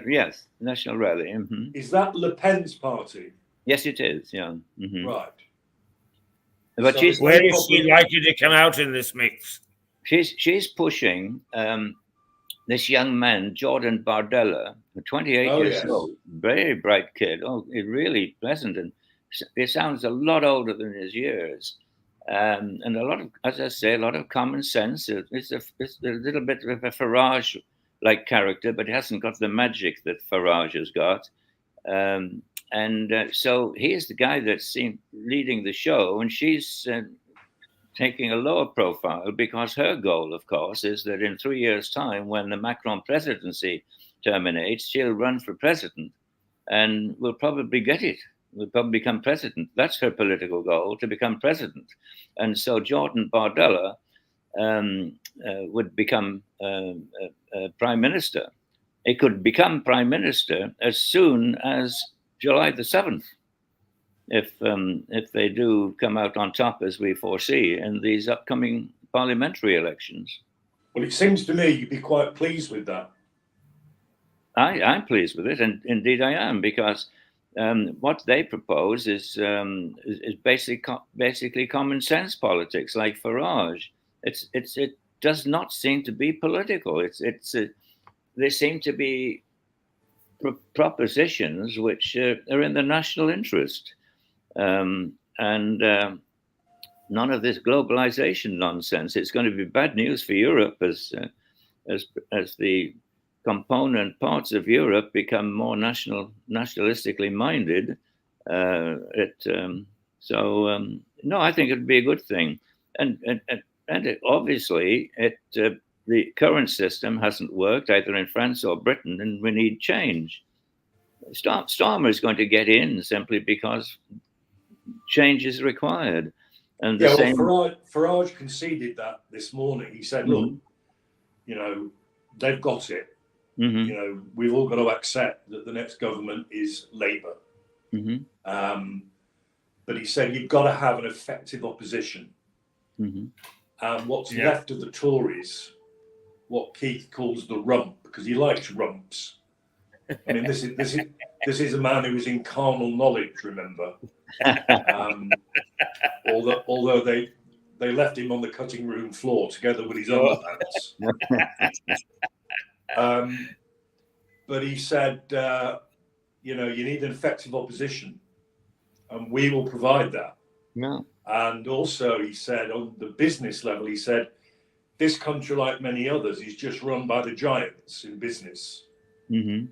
Yes, National Rally. Mm-hmm. Is that Le Pen's party? Yes, it is. Yeah. Mm-hmm. Right. But So where is she likely to come out in this mix? She's pushing this young man, Jordan Bardella, 28 years old, very bright kid. Oh, it's really pleasant, and he sounds a lot older than his years. And a lot of, as I say, a lot of common sense. It's a little bit of a Farage-like character, but he hasn't got the magic that Farage has got. So he's the guy that's seen leading the show, and she's taking a lower profile because her goal, of course, is that in 3 years' time, when the Macron presidency terminates, she'll run for president and will probably get it. Will probably become president. That's her political goal, to become president. And so Jordan Bardella would become prime minister. It could become prime minister as soon as July the 7th. If they do come out on top, as we foresee, in these upcoming parliamentary elections. Well, it seems to me you'd be quite pleased with that. I'm pleased with it, and indeed I am, because what they propose is basically common sense politics, like Farage. It does not seem to be political. They seem to be propositions which are in the national interest. And none of this globalization nonsense. It's going to be bad news for Europe as the component parts of Europe become more nationalistically minded. No, I think it'd be a good thing. And obviously, the current system hasn't worked either in France or Britain, and we need change. Starmer is going to get in simply because change is required. And Farage conceded that this morning. He said, look, they've got it. Mm-hmm. We've all got to accept that the next government is Labour. Mm-hmm. But he said, you've got to have an effective opposition. Mm-hmm. And what's left of the Tories, what Keith calls the rump, because he likes rumps. I mean, this is a man who is in carnal knowledge, remember? Although they left him on the cutting room floor together with his underpants. But he said, you need an effective opposition, and we will provide that. Yeah. And also, he said, on the business level, he said, this country, like many others, is just run by the giants in business. Mm-hmm.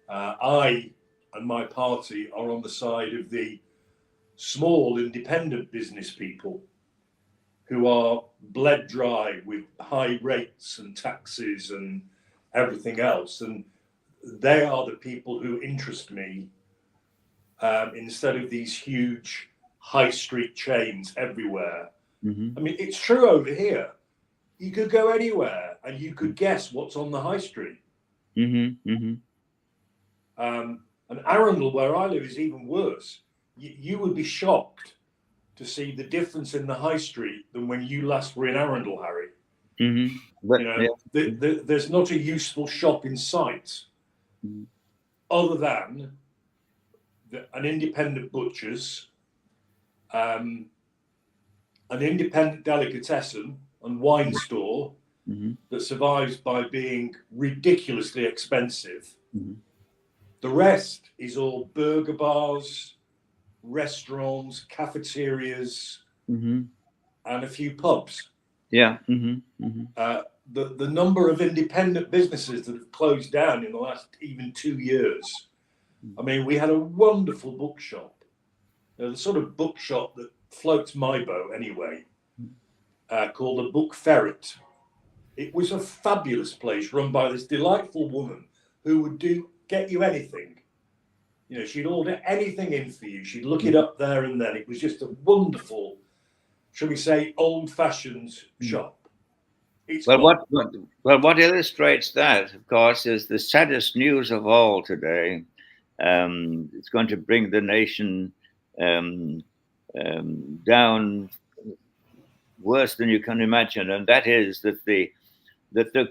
I and my party are on the side of the small independent business people who are bled dry with high rates and taxes and everything else. And they are the people who interest me, instead of these huge high street chains everywhere. Mm-hmm. I mean, it's true over here. You could go anywhere and you could guess what's on the high street. Mm-hmm. Mm-hmm. And Arundel, where I live, is even worse. You would be shocked to see the difference in the high street than when you last were in Arundel, Harry. Mm-hmm. But, You know, there's not a useful shop in sight, other than an independent butcher's, an independent delicatessen and wine store that survives by being ridiculously expensive. The rest is all burger bars, restaurants, cafeterias, and a few pubs. Yeah. The number of independent businesses that have closed down in the last even 2 years. I mean, we had a wonderful bookshop, the sort of bookshop that floats my boat anyway, called the Book Ferret. It was a fabulous place run by this delightful woman who would get you anything. You know, she'd order anything in for you. She'd look it up there and then. It was just a wonderful, shall we say, old-fashioned shop. What illustrates that, of course, is the saddest news of all today. It's going to bring the nation down worse than you can imagine, and that is that the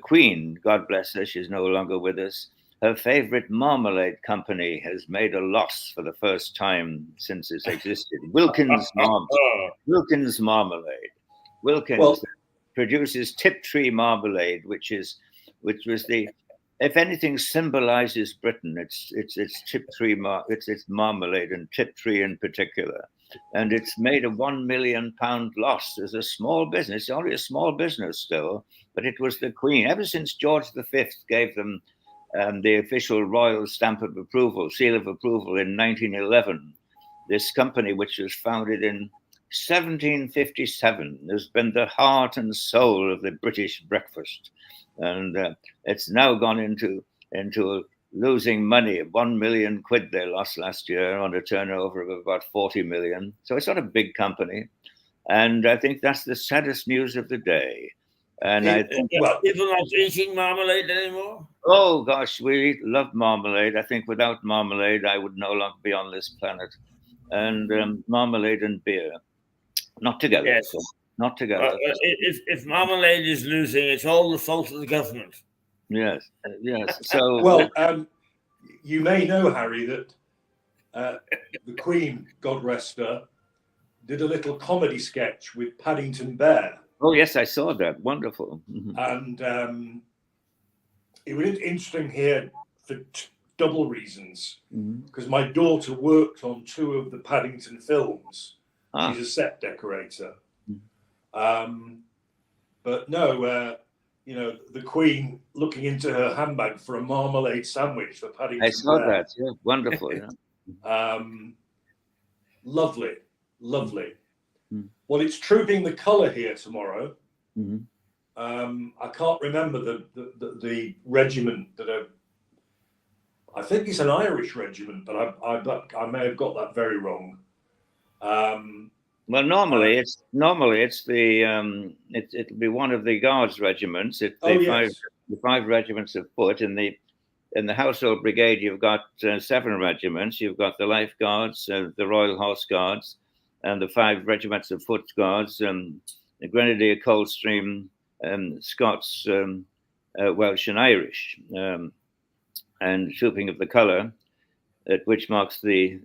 Queen, God bless her, she's no longer with us, her favorite marmalade company has made a loss for the first time since it's existed. Wilkins Marmalade. Wilkins produces Tiptree marmalade, which was if anything symbolizes Britain, it's Tiptree, it's marmalade, and Tiptree in particular. And it's made a £1 million loss as a small business. It's only a small business still, but it was the Queen. Ever since George V gave them the official royal stamp of approval, seal of approval in 1911, this company, which was founded in 1757, has been the heart and soul of the British breakfast. And it's now gone into losing money. 1 million quid they lost last year on a turnover of about 40 million. So it's not a big company. And I think that's the saddest news of the day. And I think people not eating marmalade anymore. Oh gosh, we love marmalade. I think without marmalade, I would no longer be on this planet. And marmalade and beer, not together. Yes. So, not together. If marmalade is losing, it's all the fault of the government. Yes. So well, you may know, Harry, that the Queen, God rest her, did a little comedy sketch with Paddington Bear. Oh yes, I saw that. Wonderful. And it was interesting here for double reasons, because my daughter worked on 2 of the Paddington films. She's a set decorator. But no, you know, the Queen looking into her handbag for a marmalade sandwich for Paddington. I saw that. Yeah, wonderful. Yeah. Lovely. Well, it's Trooping the Colour here tomorrow. I can't remember the regiment that I think it's an Irish regiment, but I may have got that very wrong. Well, normally it's the it'll be one of the Guards regiments. The 5 regiments of foot. In the Household Brigade, you've got 7 regiments. You've got the Life Guards, the Royal Horse Guards, and the 5 regiments of Foot Guards, the Grenadier Coldstream, Scots, Welsh, and Irish, and Trooping of the Colour, which marks the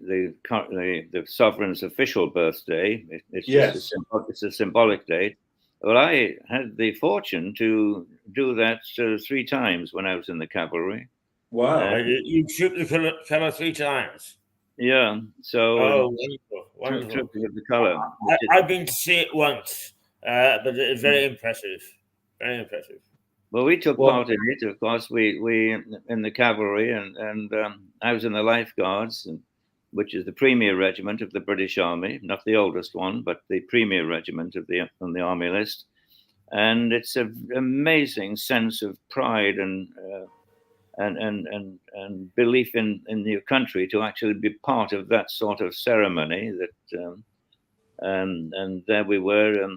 sovereign's official birthday. It's a symbolic date. Well, I had the fortune to do that 3 times when I was in the cavalry. Wow! You trooped the colour 3 times. Yeah. So wonderful. Trooping of the Colour. I've been to see it once, but it's very impressive. Very impressive. Well, we took part in it, of course. We in the cavalry, and I was in the Life Guards, which is the premier regiment of the British Army, not the oldest one, but the premier regiment on the army list. And it's an amazing sense of pride and belief in your country to actually be part of that sort of ceremony. And there we were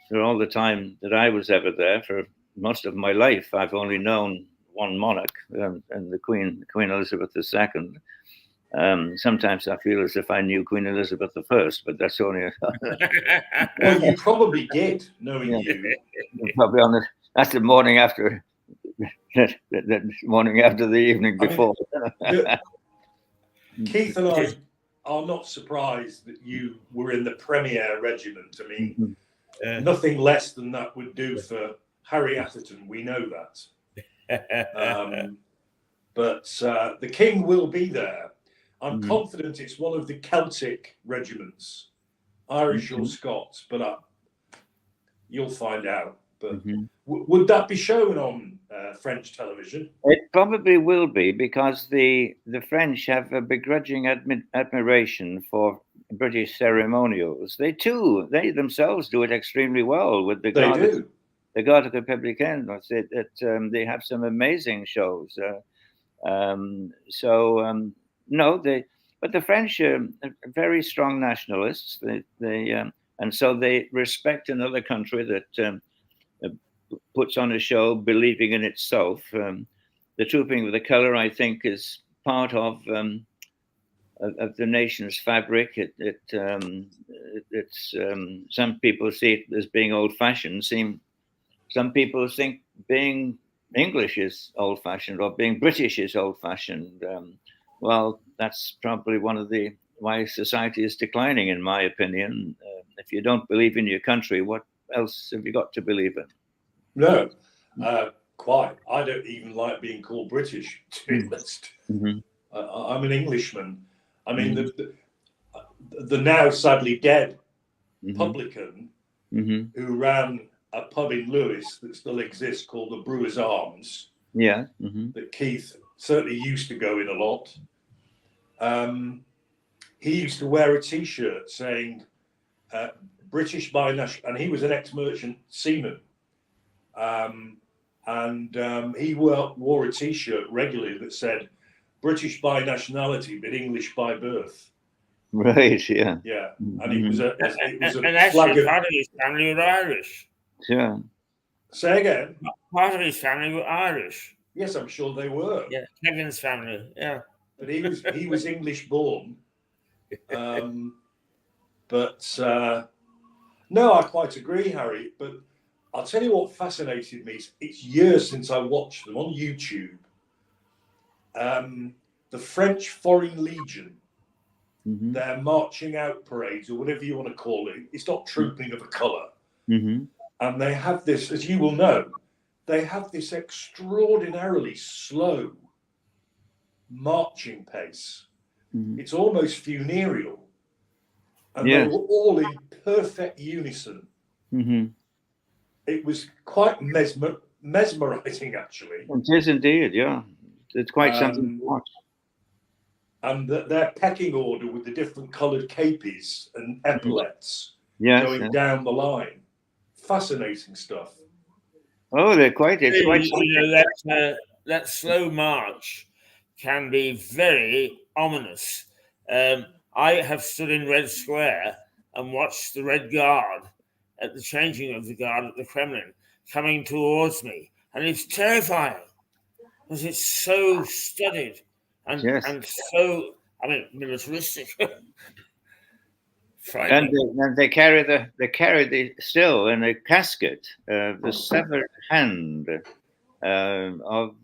for all the time that I was ever there. For most of my life, I've only known one monarch, and the Queen Elizabeth II. Sometimes I feel as if I knew Queen Elizabeth I, but that's only. Well, you probably did, knowing you. Probably that's the morning after. The morning after the evening before. Keith and I are not surprised that you were in the Premier Regiment. I mean, nothing less than that would do for Harry Atherton. We know that. But the King will be there. I'm confident it's one of the Celtic regiments, Irish or Scots, but you'll find out. But would that be shown on French television? It probably will be, because the French have a begrudging admiration for British ceremonials. They themselves do it extremely well with the Garde Républicaine. They have some amazing shows. But the French are very strong nationalists. And so they respect another country that puts on a show believing in itself. The Trooping with the Colour, I think, is part of the nation's fabric. It's some people see it as being old-fashioned. Some people think being English is old-fashioned, or being British is old-fashioned. Well, that's probably one of the why society is declining, in my opinion. If you don't believe in your country, what else have you got to believe in? No, quite. I don't even like being called British, to be honest. I'm an Englishman. I mean, the now sadly dead publican who ran a pub in Lewes that still exists called the Brewers Arms. Yeah. That Keith certainly used to go in a lot. He used to wear a T-shirt saying British by national, and he was an ex-merchant seaman. He wore a T-shirt regularly that said British by nationality but English by birth. Right, yeah. Yeah, and it was a and actually part of his family were Irish. Yeah. Say again? Part of his family were Irish. Yes, I'm sure they were. Yeah, Kevin's family, yeah. But he was English born. No, I quite agree, Harry. But I'll tell you what fascinated me. It's years since I watched them on YouTube. The French Foreign Legion, their marching out parades, or whatever you want to call it. It's not trooping of a colour. And they have this, as you will know, they have this extraordinarily slow marching pace. It's almost funereal. And they were all in perfect unison. It was quite mesmerizing, actually. It is indeed, yeah. It's quite something to watch. And their pecking order with the different coloured capes and epaulets going down the line. Fascinating stuff. Oh, they're quite. It's quite. You know, that slow march can be very ominous. I have stood in Red Square and watched the Red Guard at the changing of the guard at the Kremlin coming towards me, and it's terrifying because it's so studied and so, militaristic. And they carry the still in a casket the severed hand of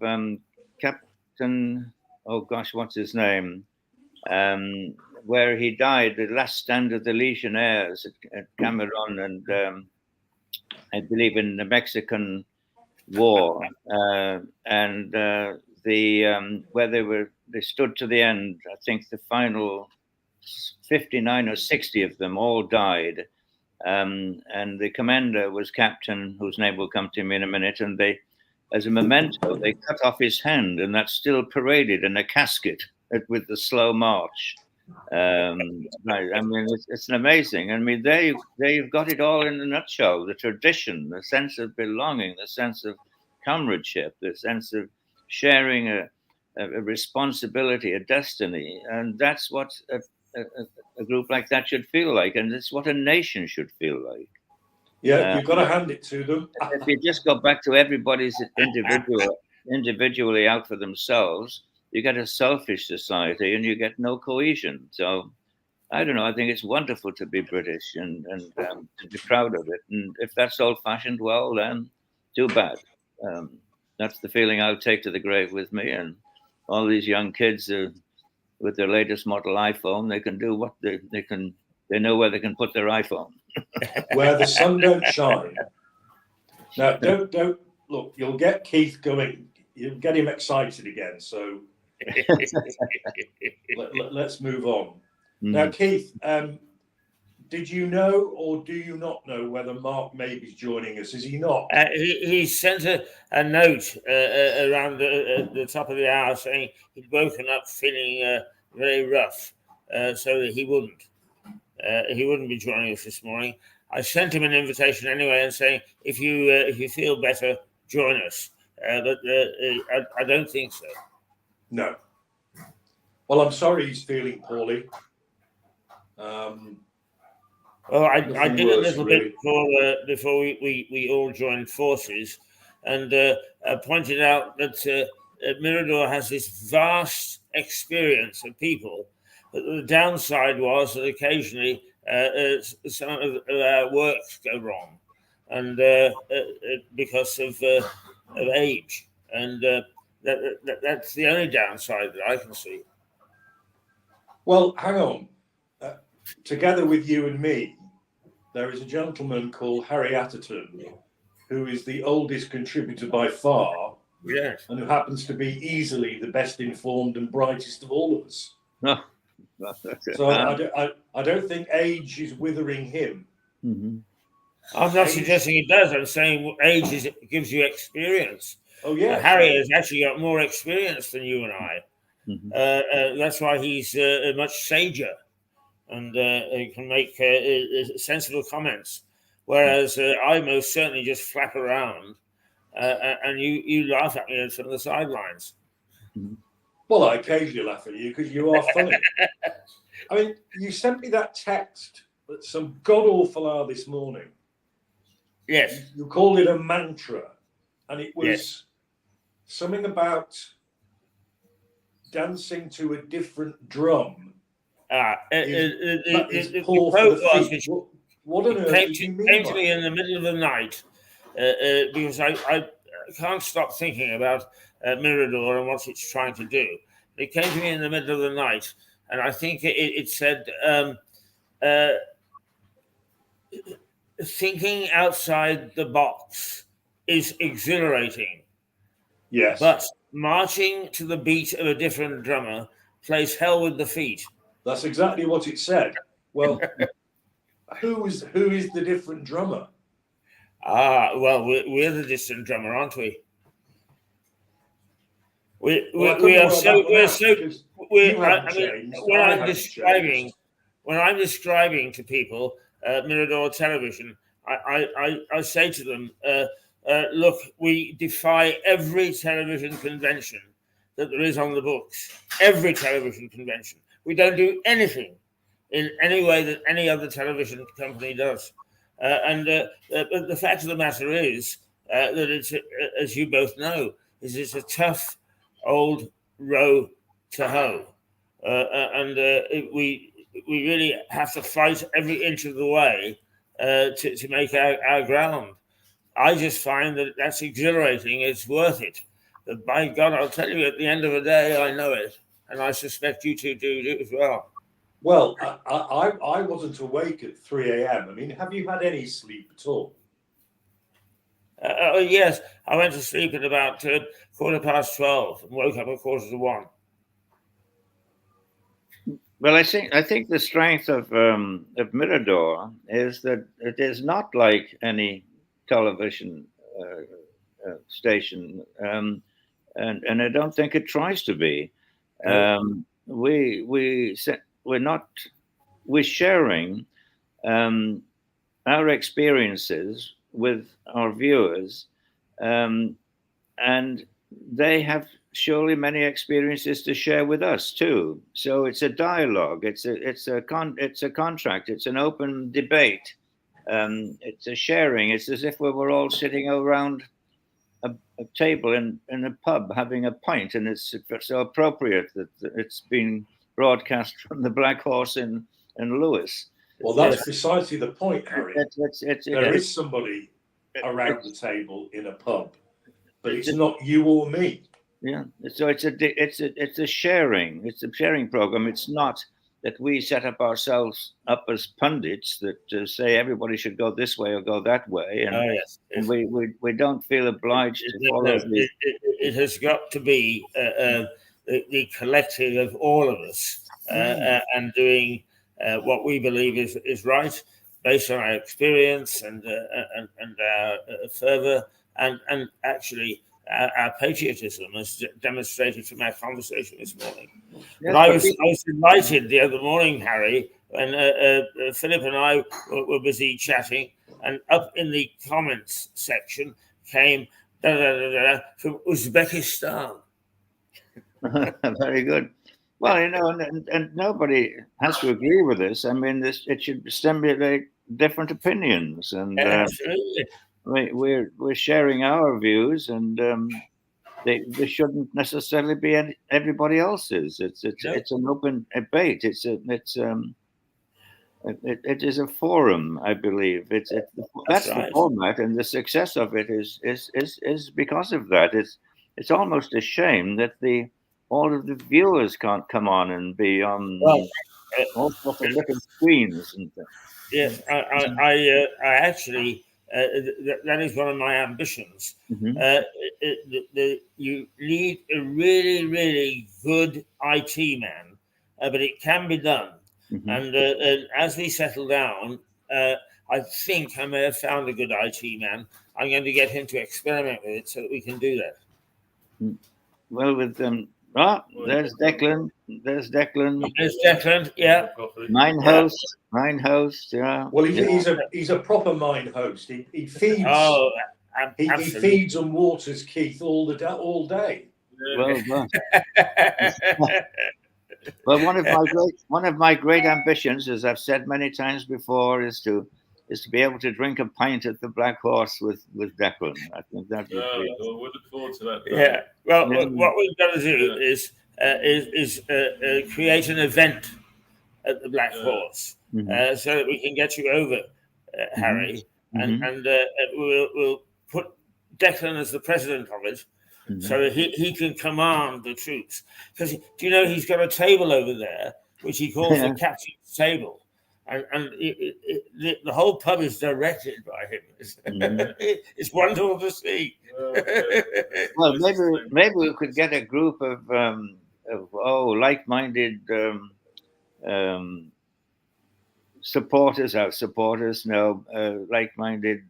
Captain. Oh gosh, what's his name? Where he died, the last stand of the Legionnaires at Cameron, and I believe in the Mexican War, and where they stood to the end. I think the final 59 or 60 of them all died, and the commander was captain, whose name will come to me in a minute, and they, as a memento, they cut off his hand, and that's still paraded in a casket with the slow march. Right. I mean, it's amazing. I mean, they've got it all in a nutshell: the tradition, the sense of belonging, the sense of comradeship, the sense of sharing a responsibility, a destiny, and that's what a group like that should feel like, and it's what a nation should feel like. Yeah, you've got to hand it to them. If you just go back to everybody's individually out for themselves, you get a selfish society and you get no cohesion. So I don't know. I think it's wonderful to be British and to be proud of it. And if that's old-fashioned, well, then too bad. That's the feeling I'll take to the grave with me. And all these young kids with their latest model iPhone, they can do what they can. They know where they can put their iPhone. Where the sun don't shine. Now, don't look. You'll get Keith going. You'll get him excited again. So let's move on. Now, Keith, did you know or do you not know whether Mark Maybe's joining us? Is he not? He sent a note around the top of the hour saying he'd woken up feeling very rough, so that he wouldn't be joining us this morning. I sent him an invitation anyway and saying, if you feel better, join us. But I don't think so. No. Well, I'm sorry he's feeling poorly. Well, I did a little bit before we all joined forces, and pointed out that Mirador has this vast experience of people. But the downside was that occasionally some of our works go wrong, and because of age, and that's the only downside that I can see. Well, hang on. Together with you and me, there is a gentleman called Harry Atherton, who is the oldest contributor by far, yes, and who happens to be easily the best informed and brightest of all of us. No. So I don't think age is withering him. Mm-hmm. I'm not suggesting it does. I'm saying age gives you experience. Oh yeah, Harry has actually got more experience than you and I. Mm-hmm. That's why he's much sager and can make sensible comments. Whereas I most certainly just flap around, and you laugh at me from the sidelines. Mm-hmm. Well, I occasionally laugh at you because you are funny. I mean, you sent me that text at some god awful hour this morning. Yes. You called it a mantra, and it was something about dancing to a different drum. The quote was, what on earth did you mean? Came to me in the middle of the night because I can't stop thinking about Mirador and what it's trying to do. It came to me in the middle of the night, and I think it said, thinking outside the box is exhilarating. Yes. But marching to the beat of a different drummer plays hell with the feet. That's exactly what it said. Well, who is the different drummer? Well, we're the distant drummer, aren't we? When I'm describing to people Mirador television, I say to them, look, we defy every television convention that there is on the books. Every television convention. We don't do anything in any way that any other television company does. And the fact of the matter is that it's, as you both know, it's a tough old row to hoe. And we really have to fight every inch of the way to make our ground. I just find that that's exhilarating. It's worth it. But by God, I'll tell you, at the end of the day, I know it. And I suspect you two do as well. Well, I wasn't awake at 3 a.m. I mean, have you had any sleep at all? Yes, I went to sleep at about 12:15 and woke up at 1:45. Well, I think the strength of Mirador is that it is not like any television station, and I don't think it tries to be. We're sharing our experiences with our viewers, and they have surely many experiences to share with us too. So it's a dialogue. It's a contract. It's an open debate. It's a sharing. It's as if we were all sitting around a table in a pub having a pint, and it's so appropriate that it's been broadcast from the Black Horse in Lewis. Well, that's precisely the point, Harry. There is somebody around the table in a pub, but it's not you or me. Yeah, so it's a sharing. It's a sharing program. It's not that we set up ourselves up as pundits that say everybody should go this way or go that way, and, and we don't feel obliged to follow. It has got to be the collective of all of us and doing what we believe is right, based on our experience and our fervor and actually our patriotism, as demonstrated from our conversation this morning. Yes, but I was delighted the other morning, Harry, when Philip and I were busy chatting, and up in the comments section came from Uzbekistan. Very good. Well, and nobody has to agree with this. I mean, it should stimulate different opinions, and absolutely. We're sharing our views, and they shouldn't necessarily be everybody else's. It's an open debate. It is a forum, I believe. That's right. The format, and the success of it is because of that. It's almost a shame that all of the viewers can't come on and be on all sorts of different screens and things. Yes, I actually. That is one of my ambitions. Mm-hmm. You need a really, really good IT man, but it can be done. Mm-hmm. And as we settle down, I think I may have found a good IT man. I'm going to get him to experiment with it so that we can do that. Well, with there's Declan. There's Declan. Yeah. Mine host. Yeah. Well, he's a proper mine host. He feeds. Oh, he feeds and waters Keith all day. Well done. Well, one of my great ambitions, as I've said many times before, is to be able to drink a pint at the Black Horse with Declan. I think that would be. Well, we look forward to that. Yeah. Well, what we've got to do is create an event at the Black Horse, so that we can get you over, Harry, and we'll put Declan as the president of it, so that he can command the troops. Because do you know he's got a table over there which he calls the captain's table. And the whole pub is directed by him. It's wonderful to see. Well, maybe we could get a group of like-minded like-minded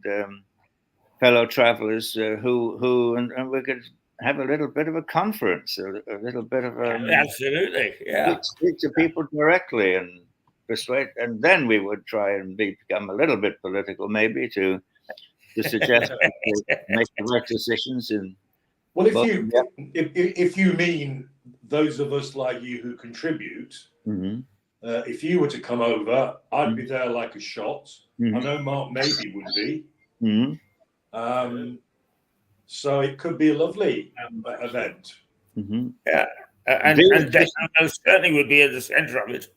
fellow travelers who and we could have a little bit of a conference, a little bit of absolutely, yeah. Speak to people directly and persuade, and then we would try and become a little bit political, maybe to suggest make the right decisions. Well, if you mean those of us like you who contribute, if you were to come over, I'd be there like a shot. I know Mark maybe would be. So it could be a lovely event. Yeah, and Declan certainly would be at the centre of it.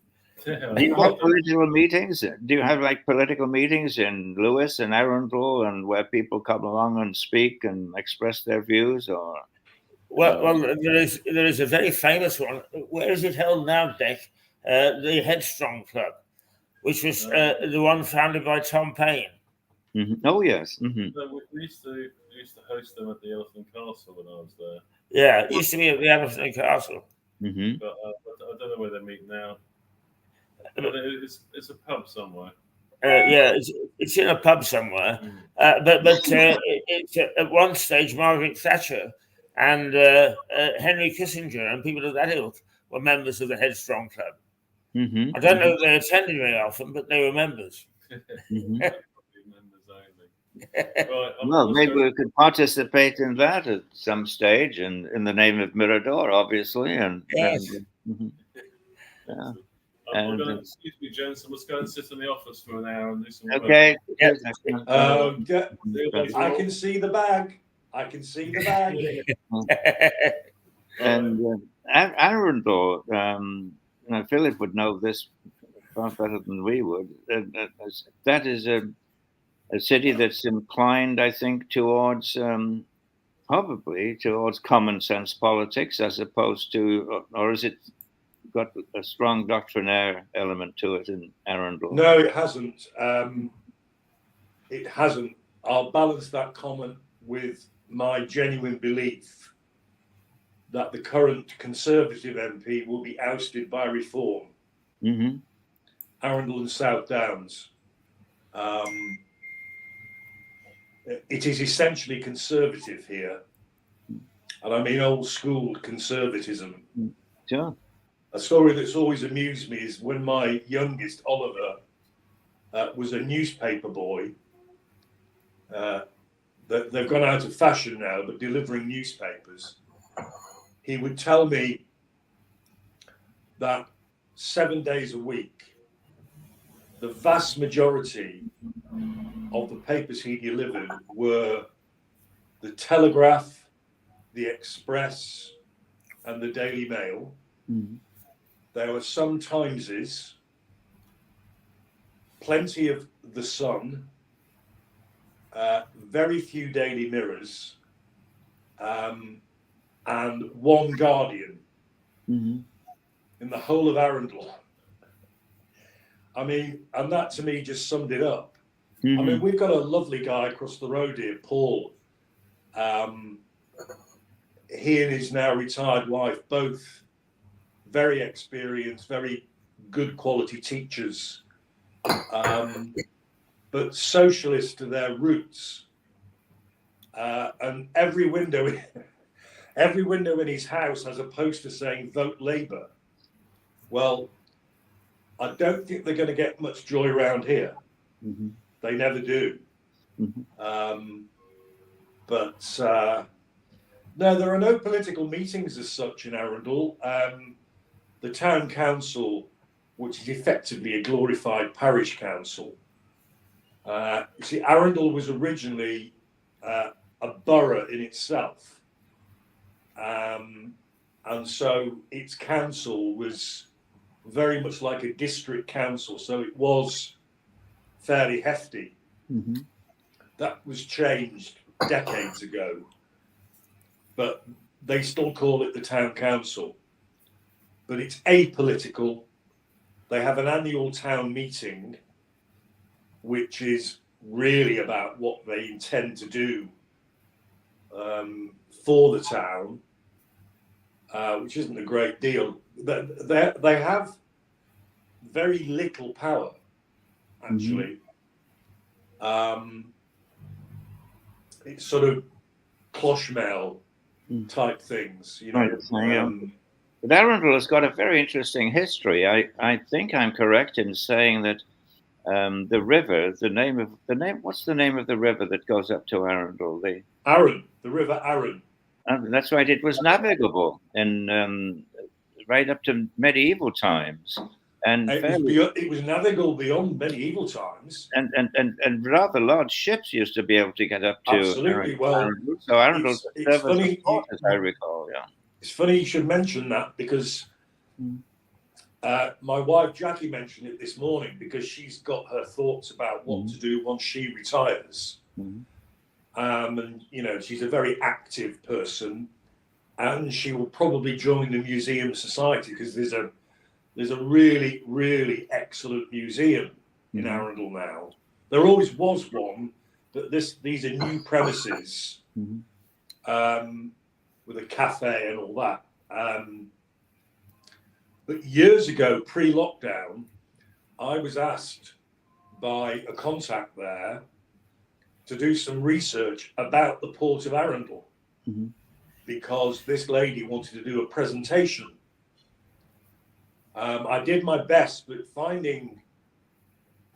Do you have political meetings? Do you have like political meetings in Lewis and Arundel, and where people come along and speak and express their views? Or well, there is a very famous one. Where is it held now, Dick? The Headstrong Club, which was the one founded by Tom Paine. Oh yes. We used to host them at the Elephant Castle when I was there. Yeah, it used to be at the Elephant Castle. But I don't know where they meet now. It's a pub somewhere. Yeah, it's in a pub somewhere. But it's at one stage Margaret Thatcher and Henry Kissinger and people of that ilk were members of the Headstrong Club. Mm-hmm. I don't know if they attended very often, but they were members. Mm-hmm. Members only. Right, Well, maybe we could participate in that at some stage, and in the name of Mirador, obviously. And Yes. Mhm. Yeah. we're going to, excuse me, gents, let's go and sit in the office for an hour and do some work. Okay. Yeah. I can see the bag. I can see the bag. And Arundel, Philip would know this far better than we would. That is a city that's inclined, I think, towards probably towards common sense politics, as opposed to, or is it got a strong doctrinaire element to it in Arundel? No, it hasn't. It hasn't. I'll balance that comment with my genuine belief that the current Conservative MP will be ousted by reform. Mm-hmm. Arundel and South Downs. It is essentially conservative here, and I mean old school conservatism. Sure. A story that's always amused me is when my youngest, Oliver, was a newspaper boy. They've gone out of fashion now, but delivering newspapers. He would tell me that 7 days a week, the vast majority of the papers he delivered were the Telegraph, the Express, and the Daily Mail. Mm-hmm. There were some Timeses, plenty of The Sun, very few Daily Mirrors, and one Guardian Mm-hmm. in the whole of Arundel. I mean, and that to me just summed it up. Mm-hmm. I mean, we've got a lovely guy across the road here, Paul. He and his now retired wife, both very experienced, very good quality teachers, but socialist to their roots. And every window in his house has a poster saying "Vote Labour." Well, I don't think they're going to get much joy around here. Mm-hmm. They never do. Mm-hmm. No, there are no political meetings as such in Arundel. The town council, which is effectively a glorified parish council. You see, Arundel was originally a borough in itself. And so its council was very much like a district council. So it was fairly hefty. Mm-hmm. That was changed decades ago, but they still call it the town council. But it's apolitical. They have an annual town meeting, which is really about what they intend to do for the town, which isn't a great deal. They have very little power, actually. Mm-hmm. It's sort of cloche-mail type things, you know. But Arundel has got a very interesting history. I think I'm correct in saying that the river, what's the name of the river that goes up to Arundel? The River Arun. That's right. It was navigable in right up to medieval times, and it was navigable beyond medieval times. And rather large ships used to be able to get up to. Absolutely. Arundel. So Arundel served as a port, as I recall. Yeah. It's funny you should mention that because my wife Jackie mentioned it this morning because she's got her thoughts about what to do once she retires. Mm-hmm. And you know, she's a very active person, and she will probably join the museum society because there's a really, really excellent museum in Arundel now. There always was one, but these are new premises with a cafe and all that. But years ago, pre-lockdown, I was asked by a contact there to do some research about the port of Arundel, because this lady wanted to do a presentation. I did my best, but finding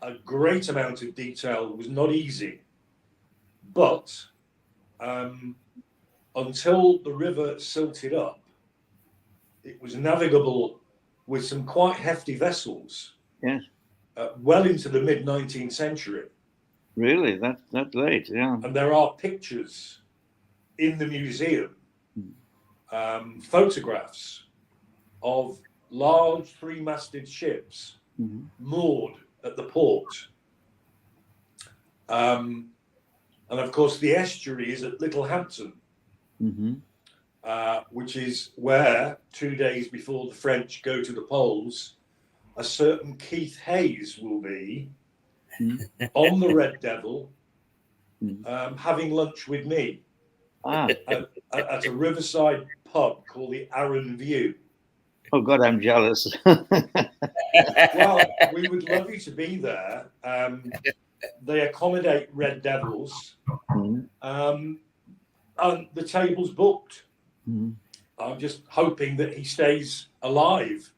a great amount of detail was not easy. But until the river silted up, it was navigable with some quite hefty vessels. Yes. Well into the mid-19th century. Really? That late? Yeah. And there are pictures in the museum, photographs of large three-masted ships moored at the port. And of course, the estuary is at Littlehampton, which is where 2 days before the French go to the polls, a certain Keith Hayes will be on the Red Devil, having lunch with me at a riverside pub called the Arran View. Oh God, I'm jealous. Well, we would love you to be there. They accommodate Red Devils, and the table's booked. I'm just hoping that he stays alive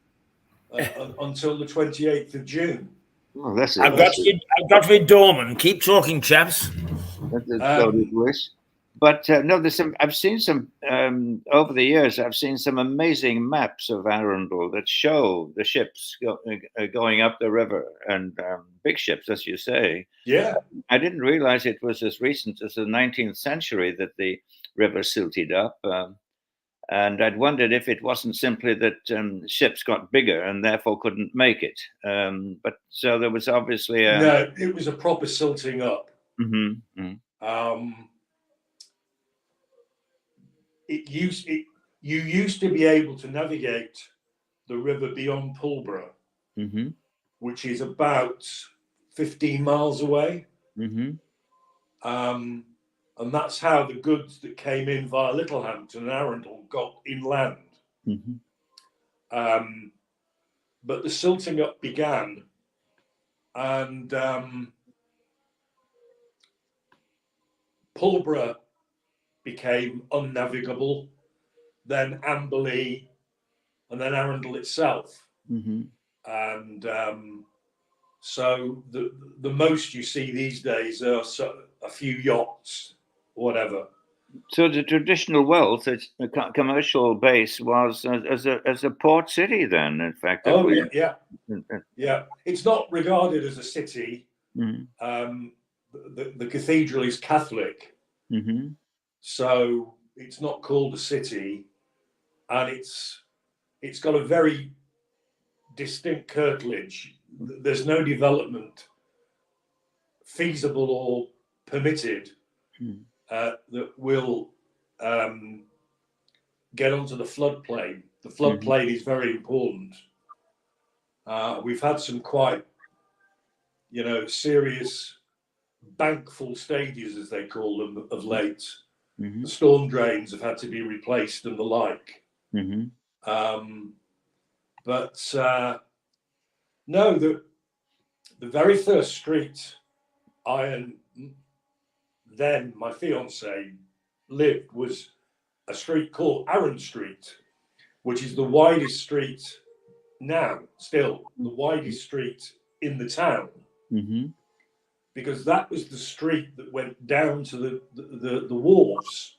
until the 28th of June. Oh, that's I've got to be dormant. Keep talking, chaps. That's a loaded wish. But no, there's some. I've seen some over the years. I've seen some amazing maps of Arundel that show the ships going up the river, and big ships, as you say. Yeah, I didn't realize it was as recent as the 19th century that the river silted up, and I'd wondered if it wasn't simply that ships got bigger and therefore couldn't make it. But so there was obviously no, it was a proper silting up. You used to be able to navigate the river beyond Pulborough, which is about 15 miles away. And that's how the goods that came in via Littlehampton and Arundel got inland. But the silting up began, and Pulborough became unnavigable, then Amberley, and then Arundel itself. And so the most you see these days are a few yachts, whatever. So the traditional wealth, its commercial base, was as a port city. Then, in fact, yeah. It's not regarded as a city. The cathedral is Catholic. So it's not called a city, and it's got a very distinct curtilage. There's no development feasible or permitted that will get onto the floodplain. The floodplain is very important. We've had some quite, serious bankful stages, as they call them, of late. The storm drains have had to be replaced and the like. But no, the very first street then my fiance lived was a street called Arran Street, which is the widest street now, still the widest street in the town. Because that was the street that went down to the wharves.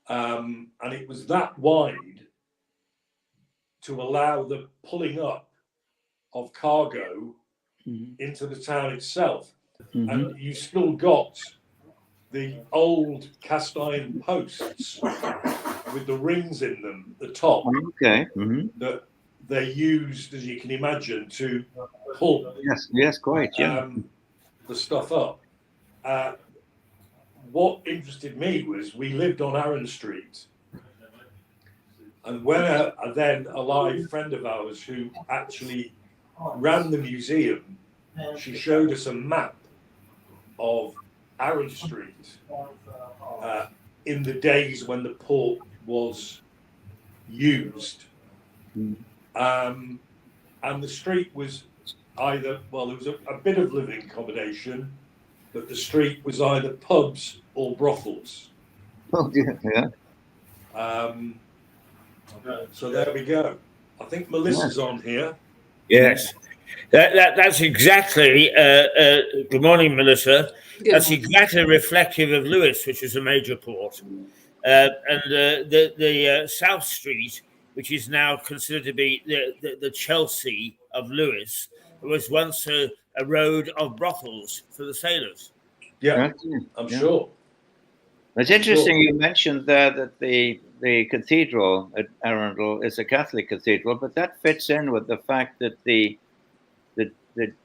And it was that wide to allow the pulling up of cargo into the town itself. And you still got the old cast iron posts with the rings in them at the top that they used, as you can imagine, to pull the stuff up. What interested me was we lived on Arran Street, and when a then alive friend of ours who actually ran the museum, she showed us a map of Arran Street in the days when the port was used, and the street was either, well, there was a bit of living accommodation, but the street was either pubs or brothels. Oh dear, yeah. So there we go. I think Melissa's on here. Yes, that's exactly. Good morning, Melissa. That's exactly reflective of Lewis, which is a major port, and the South Street, which is now considered to be the Chelsea of Lewis, was once a road of brothels for the sailors. Yeah, I'm sure. It's interesting you mentioned there that the cathedral at Arundel is a Catholic cathedral, but that fits in with the fact that the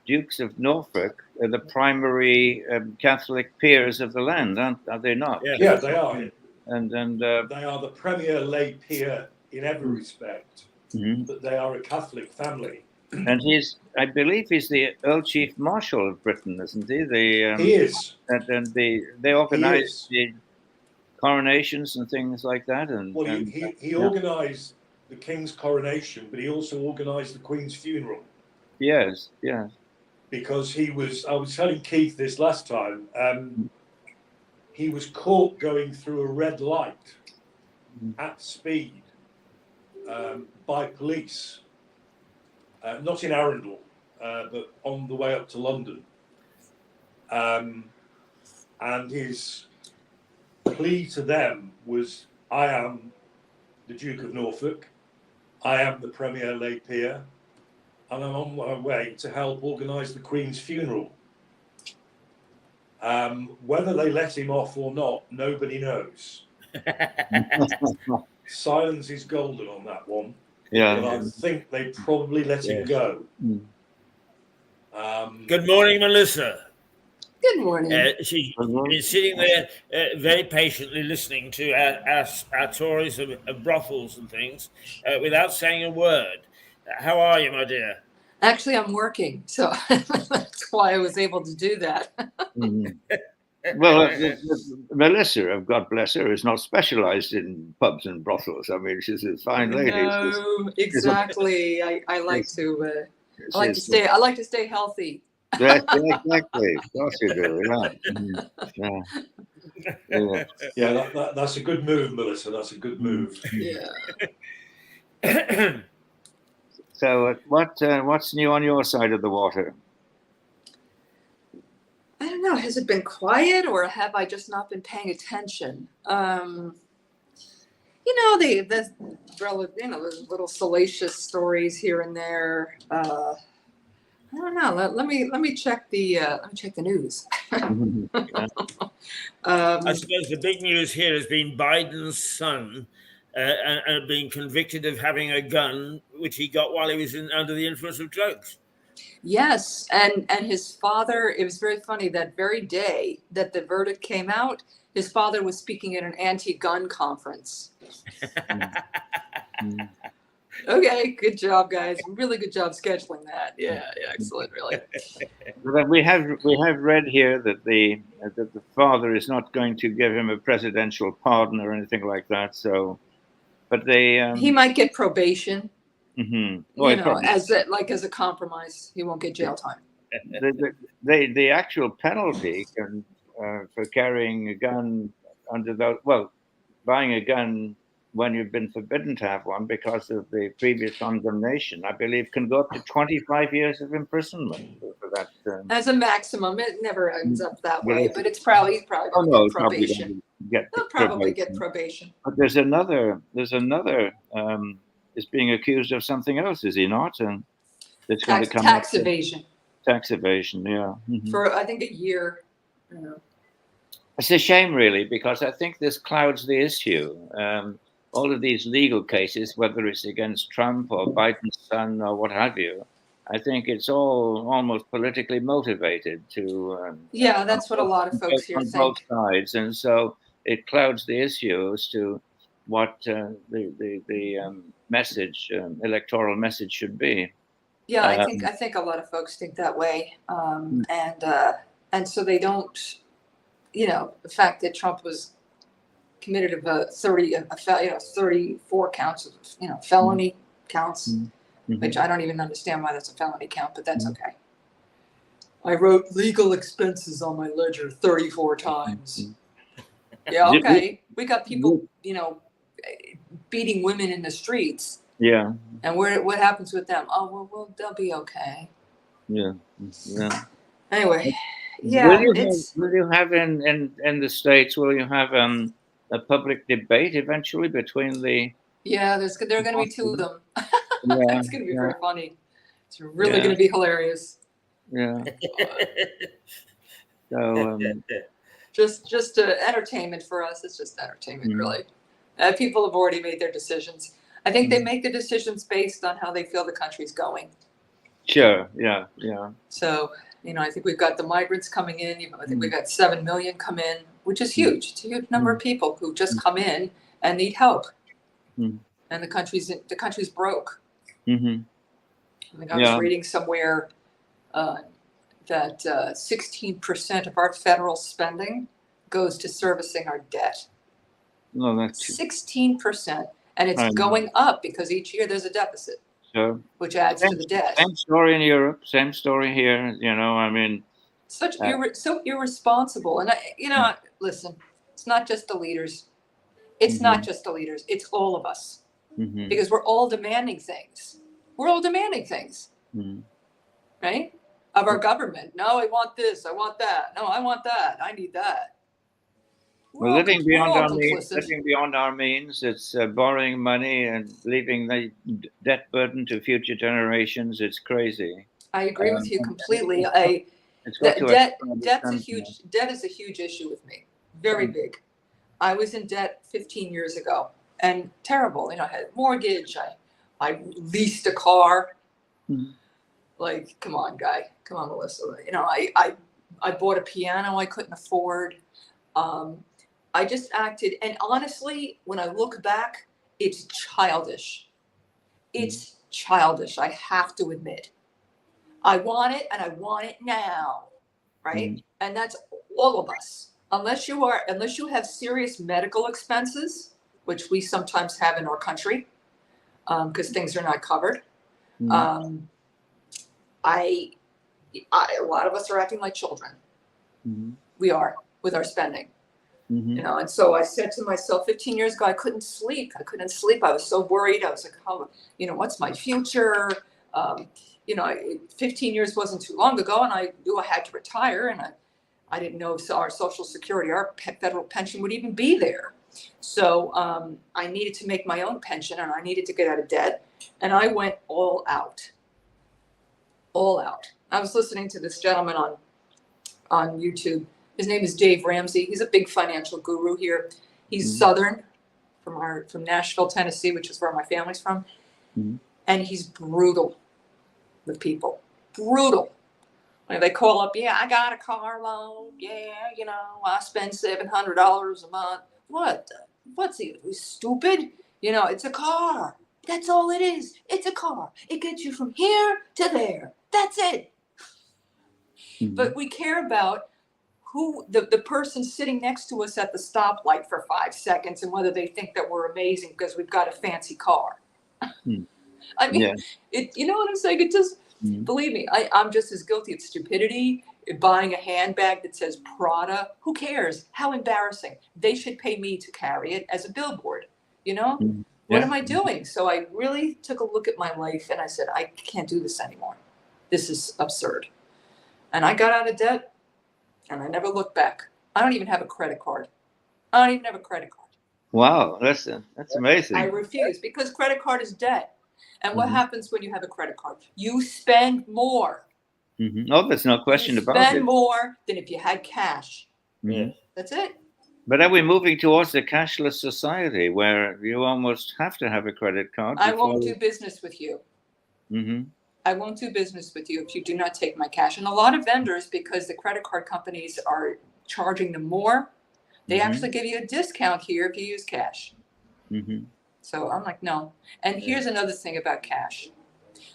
Dukes of Norfolk are the primary Catholic peers of the land, are they not? Yeah, they are. And they are the premier lay peer in every respect, but they are a Catholic family. And I believe he's the Earl Chief Marshal of Britain, isn't he? He is. And they organise the coronations and things like that. And well, he organised the King's coronation, but he also organised the Queen's funeral. Yes, yes. Because I was telling Keith this last time, he was caught going through a red light at speed by police, not in Arundel, but on the way up to London. And his plea to them was, I am the Duke of Norfolk, I am the Premier lay peer, and I'm on my way to help organise the Queen's funeral. Whether they let him off or not, nobody knows. Silence is golden on that one. Yeah. But I think they probably let him go. Good morning, Melissa. Good morning. She's been sitting there very patiently listening to our stories of brothels and things without saying a word. How are you, my dear? Actually, I'm working, so that's why I was able to do that. Well, Melissa, God bless her, is not specialised in pubs and brothels. I mean, she's a fine lady. No, exactly. I like to. I like to stay. I like to stay healthy. Yes, exactly. Of course you do. Yeah, that's a good move, Melissa. That's a good move. Yeah. So, what's new on your side of the water? I don't know. Has it been quiet, or have I just not been paying attention? The little salacious stories here and there. I don't know. Let me check the news. I suppose the big news here has been Biden's son and being convicted of having a gun, which he got while he was under the influence of drugs. Yes, and his father. It was very funny that very day that the verdict came out. His father was speaking at an anti-gun conference. Okay, good job, guys. Really good job scheduling that. Yeah, excellent, really. We have read here that the father is not going to give him a presidential pardon or anything like that. So, but he might get probation. Mm-hmm. As a compromise, he won't get jail time. The actual penalty for carrying a gun buying a gun when you've been forbidden to have one because of the previous condemnation, I believe, can go up to 25 years of imprisonment for that. As a maximum, it never ends up that way, but he's probably going to get probation. He'll probably get probation. But there's another. Is being accused of something else, is he not? And it's going to come tax evasion. Tax evasion, yeah. Mm-hmm. For I think a year. It's a shame, really, because I think this clouds the issue. All of these legal cases, whether it's against Trump or Biden's son or what have you, I think it's all almost politically motivated to. That's what a lot of folks here on think. Both sides, and so it clouds the issue as to what the message, electoral message, should be. Yeah, I think a lot of folks think that way, and so they don't. The fact that Trump was committed of 34 counts of felony counts, which I don't even understand why that's a felony count, but that's okay. I wrote legal expenses on my ledger 34 times. Yeah, okay. We got people, beating women in the streets. Yeah. And what happens with them? Oh, well, they'll be okay. Yeah. Anyway, yeah, will you have in the States? Will you have a public debate eventually between the? Yeah, there are going to be two of them. Yeah, It's going to be very funny. It's really going to be hilarious. Yeah. So just entertainment for us. It's just entertainment, really. People have already made their decisions. I think they make the decisions based on how they feel the country's going. Sure. Yeah. So, I think we've got the migrants coming in. I think we've got 7 million come in, which is huge. It's a huge number of people who just come in and need help. And the country's broke. I think I was reading somewhere that 16% of our federal spending goes to servicing our debt. No, that's 16%, and it's going up because each year there's a deficit, which adds to the debt. Same story in Europe, same story here. I mean, so irresponsible. And listen, it's not just the leaders. It's not just the leaders. It's all of us, because we're all demanding things. Right? Of our government. No, I want this. I want that. No, I want that. I need that. We're living beyond our means. It's borrowing money and leaving the debt burden to future generations. It's crazy. I agree with you completely. Debt is a huge issue with me. Very big. I was in debt 15 years ago, and terrible. I had a mortgage. I leased a car. Like, come on, guy. Come on, Melissa. I bought a piano I couldn't afford. I just acted, and honestly, when I look back, it's childish. It's childish, I have to admit. I want it, and I want it now, right? And that's all of us. Unless you have serious medical expenses, which we sometimes have in our country, because things are not covered. A lot of us are acting like children. We are with our spending. And so I said to myself 15 years ago, I couldn't sleep. I was so worried. I was like, oh, what's my future? 15 years wasn't too long ago, and I knew I had to retire, and I didn't know if our Social Security, our federal pension would even be there. So I needed to make my own pension, and I needed to get out of debt, and I went all out. I was listening to this gentleman on YouTube. His name is Dave Ramsey. He's a big financial guru here. He's Southern, from Nashville, Tennessee, which is where my family's from. And he's brutal with people. Brutal. When they call up, I got a car loan. I spend $700 a month. What's he stupid? It's a car. That's all it is. It's a car. It gets you from here to there. That's it. But we care about who the person sitting next to us at the stoplight for 5 seconds, and whether they think that we're amazing because we've got a fancy car. I mean, you know what I'm saying? It just, believe me, I'm just as guilty of stupidity, buying a handbag that says Prada. Who cares? How embarrassing. They should pay me to carry it as a billboard. What am I doing? So I really took a look at my life, and I said, I can't do this anymore. This is absurd. And I got out of debt, and I never looked back. I don't even have a credit card. Wow, that's amazing. I refuse, because credit card is debt. And what happens when you have a credit card? You spend more. Oh, there's no question about it. You spend more than if you had cash. That's it. But are we moving towards a cashless society where you almost have to have a credit card? I won't do business with you. I won't do business with you if you do not take my cash. And a lot of vendors, because the credit card companies are charging them more, they actually give you a discount here if you use cash. So I'm like, no. And here's another thing about cash.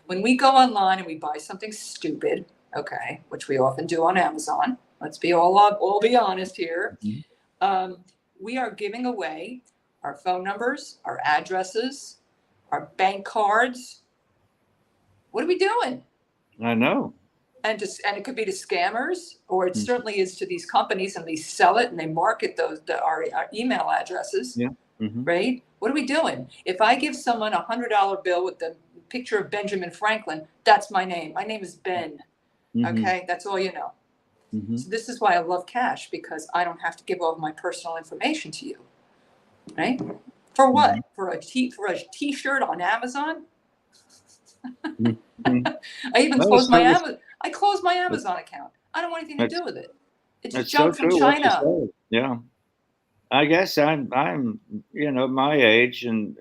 When we go online and we buy something stupid, okay, which we often do on Amazon, let's be all be honest here, we are giving away our phone numbers, our addresses, our bank cards. What are we doing? I know. and it could be to scammers, or it Mm. certainly is to these companies, and they sell it and they market our email addresses. Yeah. Mm-hmm. Right? What are we doing? If I give someone $100 bill with the picture of Benjamin Franklin, that's my name. My name is Ben. Mm-hmm. Okay, that's all you know. Mm-hmm. So this is why I love cash, because I don't have to give all of my personal information to you. Right? For what? For a t-shirt on Amazon? Mm-hmm. I even No, closed my it's- Amazon account. I don't want anything to do with it. It's It's junk so from true what you China. say. Yeah. I guess I'm my age and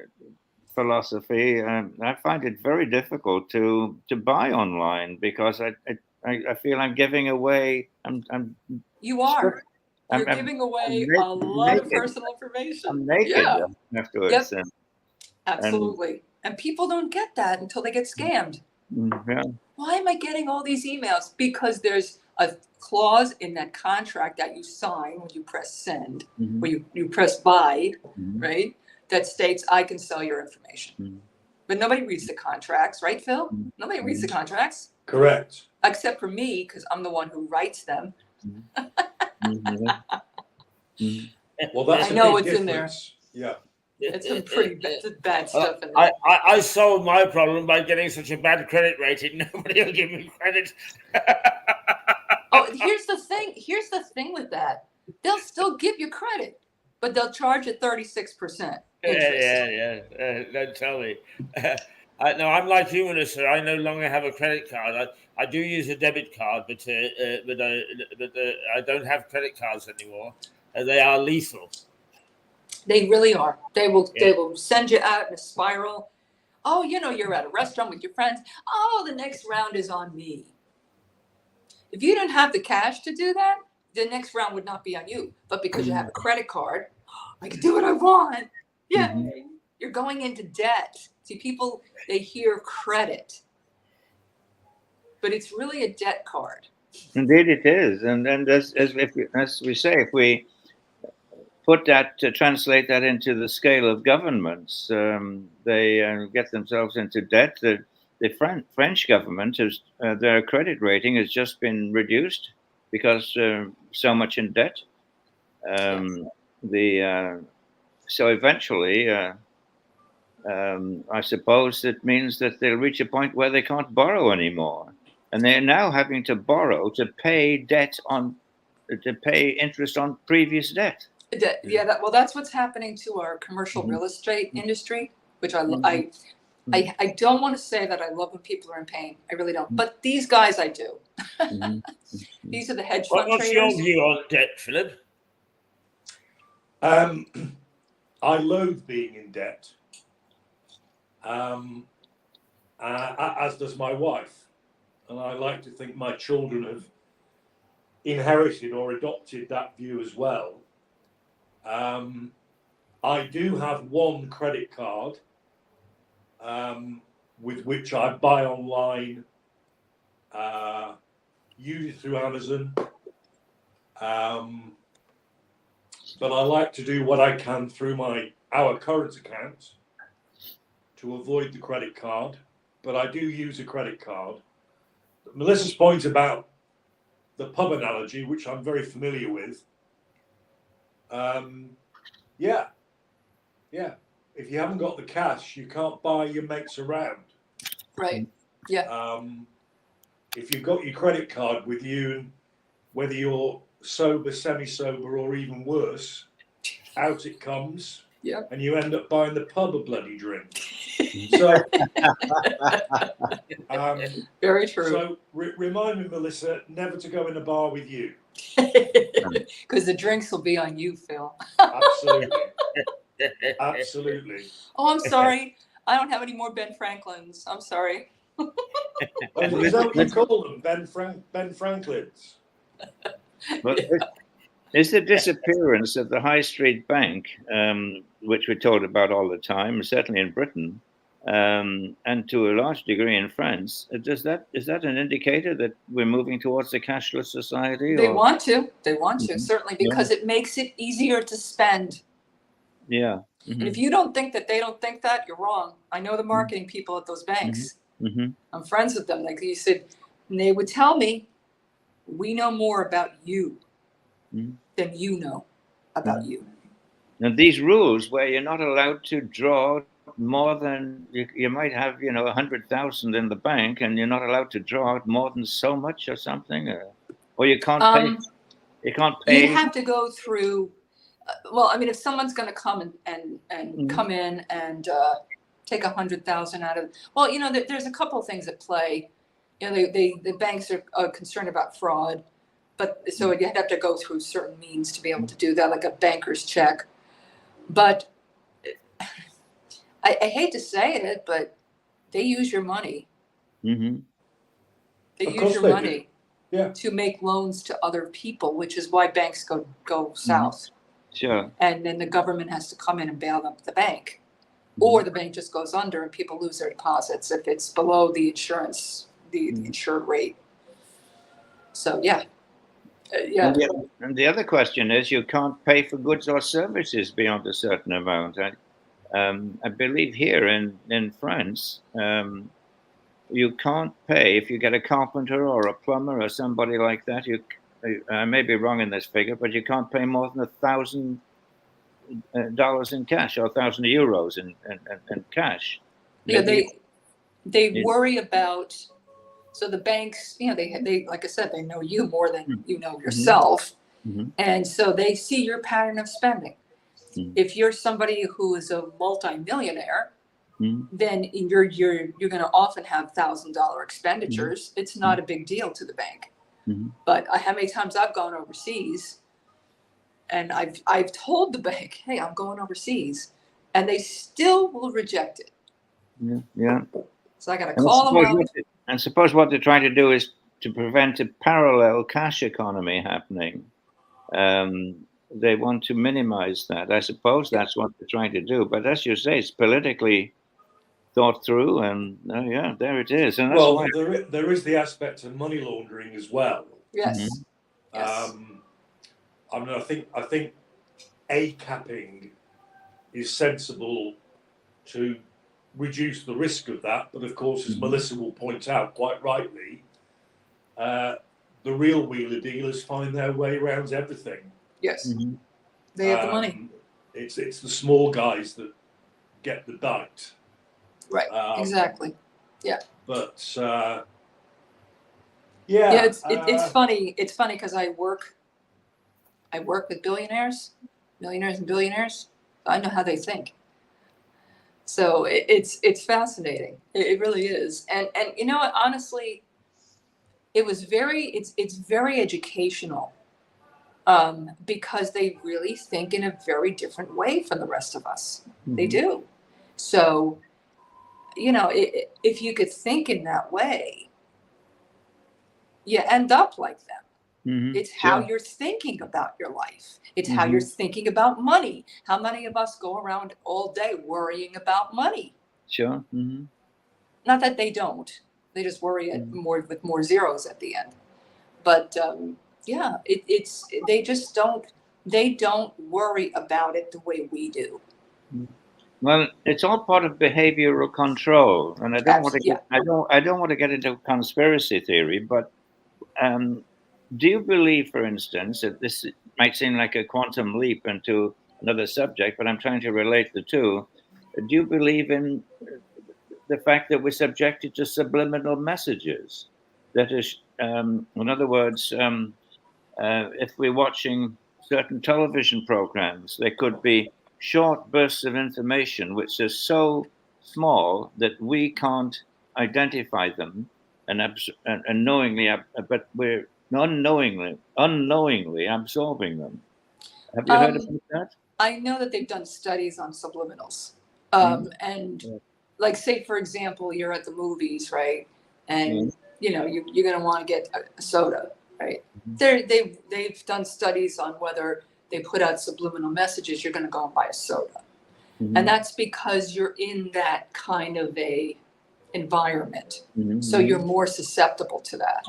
philosophy. I find it very difficult to buy online because I feel I'm giving away. You are. You're I'm giving away na- a lot of naked. personal information. I'm naked Yeah. afterwards. Yep. Absolutely. And people don't get that until they get scammed. Yeah. Why am I getting all these emails? Because there's a clause in that contract that you sign when you press send, Mhm. when you press buy, Mhm. right? That states I can sell your information. Mhm. But nobody reads the contracts, right, Phil? Mhm. Nobody reads the contracts, Correct. except for me, because I'm the one who writes them. Mhm. Mhm. Well, that's I know a big it's in there. difference. Yeah. It's some pretty bad stuff in there. I solved my problem by getting such a bad credit rating. Nobody will give me credit. Oh, here's the thing. Here's the thing with that. They'll still give you credit, but they'll charge you 36% interest. Yeah. Don't tell me. No, I'm like you, Melissa. I no longer have a credit card. I do use a debit card, but I don't have credit cards anymore. They are lethal. They really are. They will Yeah. send you out in a spiral. Oh, you're at a restaurant with your friends. Oh, the next round is on me. If you didn't have the cash to do that, the next round would not be on you. But because you have a credit card, I can do what I want. Yay. Mhm. You're going into debt. See, people, they hear credit, but it's really a debt card. Indeed, it is, and then as we say, if we put that to translate that into the scale of governments, they get themselves into debt. The French government has their credit rating has just been reduced because so much in debt. So eventually, I suppose it means that they'll reach a point where they can't borrow anymore, and they're now having to borrow to pay interest on previous debt. Well, that's what's happening to our commercial real estate industry, which I don't want to say that I love when people are in pain. I really don't. But these guys, I do. These are the hedge fund What's traders. your view on debt, Philip? I loathe being in debt, as does my wife. And I like to think my children have inherited or adopted that view as well. I do have one credit card with which I buy online, usually through Amazon. But I like to do what I can through our current account to avoid the credit card. But I do use a credit card. Melissa's point about the pub analogy, which I'm very familiar with. Yeah. If you haven't got the cash, you can't buy your mates around. Right. Yeah. If you've got your credit card with you, and whether you're sober, semi-sober, or even worse, out it comes. Yeah. And you end up buying the pub a bloody drink. So, very true. So remind me, Melissa, never to go in a bar with you. Because the drinks will be on you, Phil. Absolutely. Oh, I'm sorry. I don't have any more Ben Franklins. I'm sorry. Is that what you call them, Ben Franklins? But is the disappearance of the high street bank, which we're told about all the time, certainly in Britain, and to a large degree in France, is that an indicator that we're moving towards a cashless society? They want to, certainly, because it makes it easier to spend. Yeah. And if you don't think that they don't think that, you're wrong. I know the marketing people at those banks. I'm friends with them. Like you said, And they would tell me, we know more about you Mhm. than you know about you. And these rules where you're not allowed to draw more than you might have, 100,000 in the bank, and you're not allowed to draw out more than so much or something, or you can't pay. You can't pay. You'd have to go through. Well, I mean, if someone's going to come and Mhm. come in and take 100,000 out of, well, there's a couple of things at play. The banks are concerned about fraud, but so you'd have to go through certain means to be able to do that, like a banker's check. But I hate to say it, but they use your money. Mm-hmm. They Of use course your they do. money Yeah. to make loans to other people, which is why banks go south. Sure. And then the government has to come in and bail up the bank. Or the bank just goes under and people lose their deposits if it's below the insurance, the insured rate. So, yeah. Yeah. And the other question is, you can't pay for goods or services beyond a certain amount. I believe here in France, you can't pay if you get a carpenter or a plumber or somebody like that. I may be wrong in this figure, but you can't pay more than $1,000 in cash or 1,000 euros in cash. Yeah, Maybe- they worry about, so the banks, they like I said, they know you more than you know yourself. Mhm. And so they see your pattern of spending. Mhm. If you're somebody who is a multimillionaire, Mhm. then you're going to often have $1,000 expenditures. It's not a big deal to the bank. Mhm. But how many times I've gone overseas, and I've told the bank, hey, I'm going overseas, and they still will reject it. Yeah. So I got to call them up. And suppose what they're trying to do is to prevent a parallel cash economy happening. They want to minimize that. I suppose that's what they're trying to do. But as you say, it's politically thought through, and yeah, there it is. And that's Well, why. there is the aspect of money laundering as well. Yes. Yes. I think a capping is sensible to reduce the risk of that. But of course, as Melissa will point out quite rightly, the real wheeler dealers find their way around everything. Yes. They have the money. It's the small guys that get the bite. Right. Exactly. Yeah. But yeah, it's funny. It's funny because I work with millionaires and billionaires. I know how they think. So it's fascinating. It really is. And you know what? Honestly, it's very educational, because they really think in a very different way from the rest of us. They do. So, if you could think in that way, you end up like them. It's how you're thinking about your life. It's how you're thinking about money. How many of us go around all day worrying about money? Sure. Not that they don't. They just worry with more zeros at the end. But yeah, they don't worry about it the way we do. Well, it's all part of behavioral control, and I don't want to. Yeah. I don't want to get into conspiracy theory, but do you believe, for instance, that this might seem like a quantum leap into another subject, but I'm trying to relate the two? Do you believe in the fact that we're subjected to subliminal messages? That is, in other words, if we're watching certain television programs, there could be short bursts of information which are so small that we can't identify them and knowingly, but we're unknowingly absorbing them. Have you heard about that? I know that they've done studies on subliminals, and like, say for example, you're at the movies, right? And you're going to want to get a soda, right? They've done studies on whether they put out subliminal messages. You're going to go and buy a soda, and that's because you're in that kind of a environment, so you're more susceptible to that.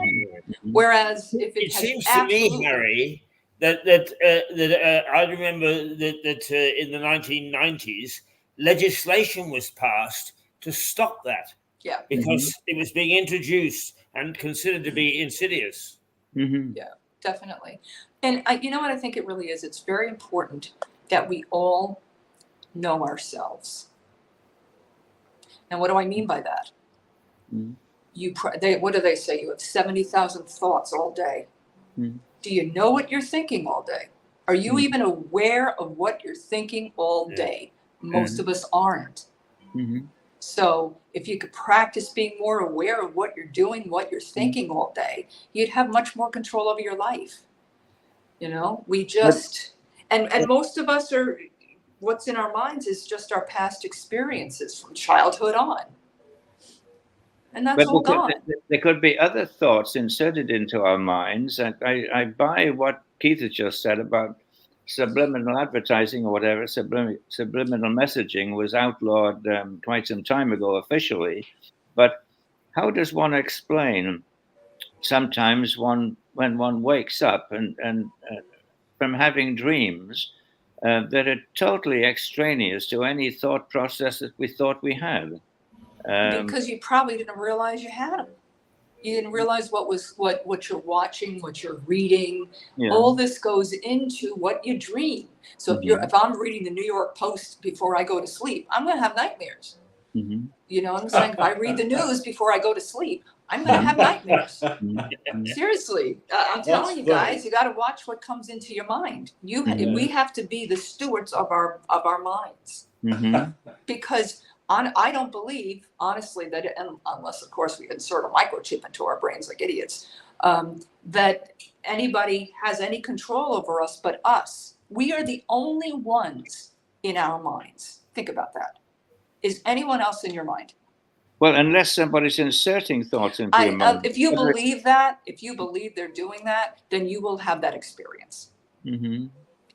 Whereas if it seems to me, Harry, that I remember that in the 1990s, legislation was passed to stop that. Yeah. Because it was being introduced and considered to be insidious. Mm-hmm. Yeah, definitely. And you know what I think it really is? It's very important that we all know ourselves. And what do I mean by that? Mm-hmm. What do they say? You have 70,000 thoughts all day. Mm-hmm. Do you know what you're thinking all day? Are you even aware of what you're thinking all day? Most of us aren't. Mm-hmm. So if you could practice being more aware of what you're doing, what you're thinking all day, you'd have much more control over your life. You know, we just, and most of us are, what's in our minds is just our past experiences from childhood on. And that's all gone. There could be other thoughts inserted into our minds. And I buy what Keith has just said about subliminal advertising or whatever. Subliminal messaging was outlawed quite some time ago officially. But how does one explain sometimes when one wakes up and from having dreams that are totally extraneous to any thought process that we thought we had? Because you probably didn't realize you had them. You didn't realize what you're watching, what you're reading. Yeah. All this goes into what you dream. So if I'm reading the New York Post before I go to sleep, I'm going to have nightmares. Mm-hmm. You know what I'm saying? If I read the news before I go to sleep, I'm going to have nightmares. Seriously, I'm telling you guys, you got to watch what comes into your mind. We have to be the stewards of our minds, because I don't believe, honestly, that unless, of course, we insert a microchip into our brains like idiots, that anybody has any control over us but us. We are the only ones in our minds. Think about that. Is anyone else in your mind? Well, unless somebody's inserting thoughts into your mind. If you believe that, if you believe they're doing that, then you will have that experience. Mm-hmm.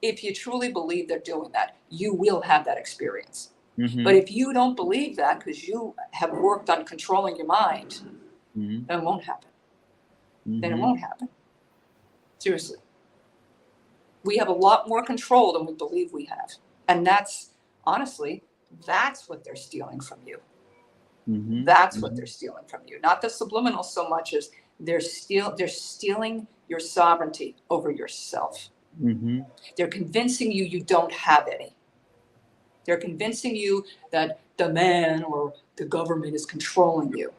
If you truly believe they're doing that, you will have that experience. Mm-hmm. But if you don't believe that because you have worked on controlling your mind, then it won't happen. Then it won't happen. Seriously. We have a lot more control than we believe we have. And that's, honestly, that's what they're stealing from you. That's what they're stealing from you. Not the subliminal so much as they're stealing your sovereignty over yourself. They're convincing you don't have any. They're convincing you that the man or the government is controlling you.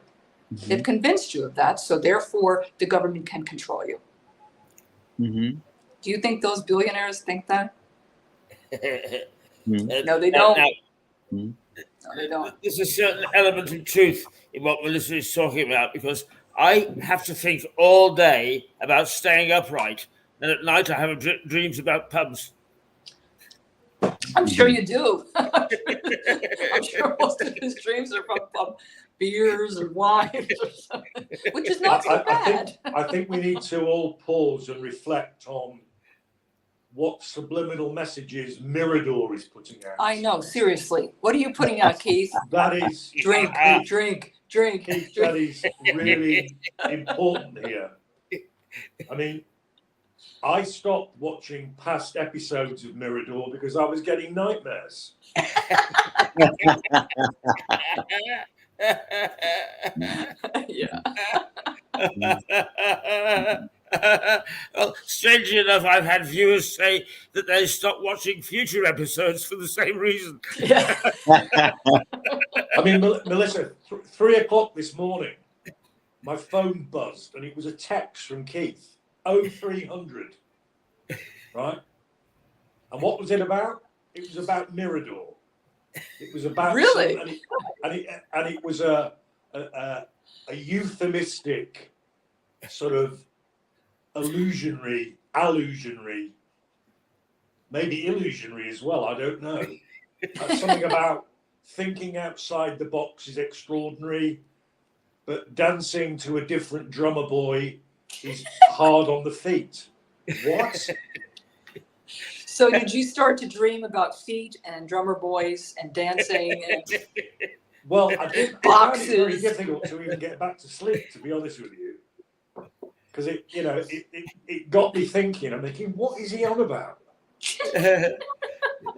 They've convinced you of that, so therefore the government can control you. Do you think those billionaires think that? No, they don't. No, they don't. There's a certain element of truth in what Melissa is talking about, because I have to think all day about staying upright, and at night I have dreams about pubs. I'm sure you do. I'm sure most of his dreams are from beers or wine or something, which is not so bad. I think we need to all pause and reflect on what subliminal messages Mirador is putting out. I know, seriously. What are you putting out, Keith? That is drink. Keith, that is really important here. I mean, I stopped watching past episodes of Mirador because I was getting nightmares. Yeah. Well, strangely enough, I've had viewers say that they stopped watching future episodes for the same reason. Yeah. I mean, Melissa, 3 o'clock this morning, my phone buzzed and it was a text from Keith. 0300, right? And what was it about? It was about Mirador. It was about really, and it was a euphemistic sort of allusionary, maybe illusionary as well. I don't know. Something about thinking outside the box is extraordinary, but dancing to a different drummer boy is hard on the feet. What? So did you start to dream about feet and drummer boys and dancing? And well, I found it very difficult to even get back to sleep, to be honest with you, because it got me thinking. I'm thinking, what is he on about? And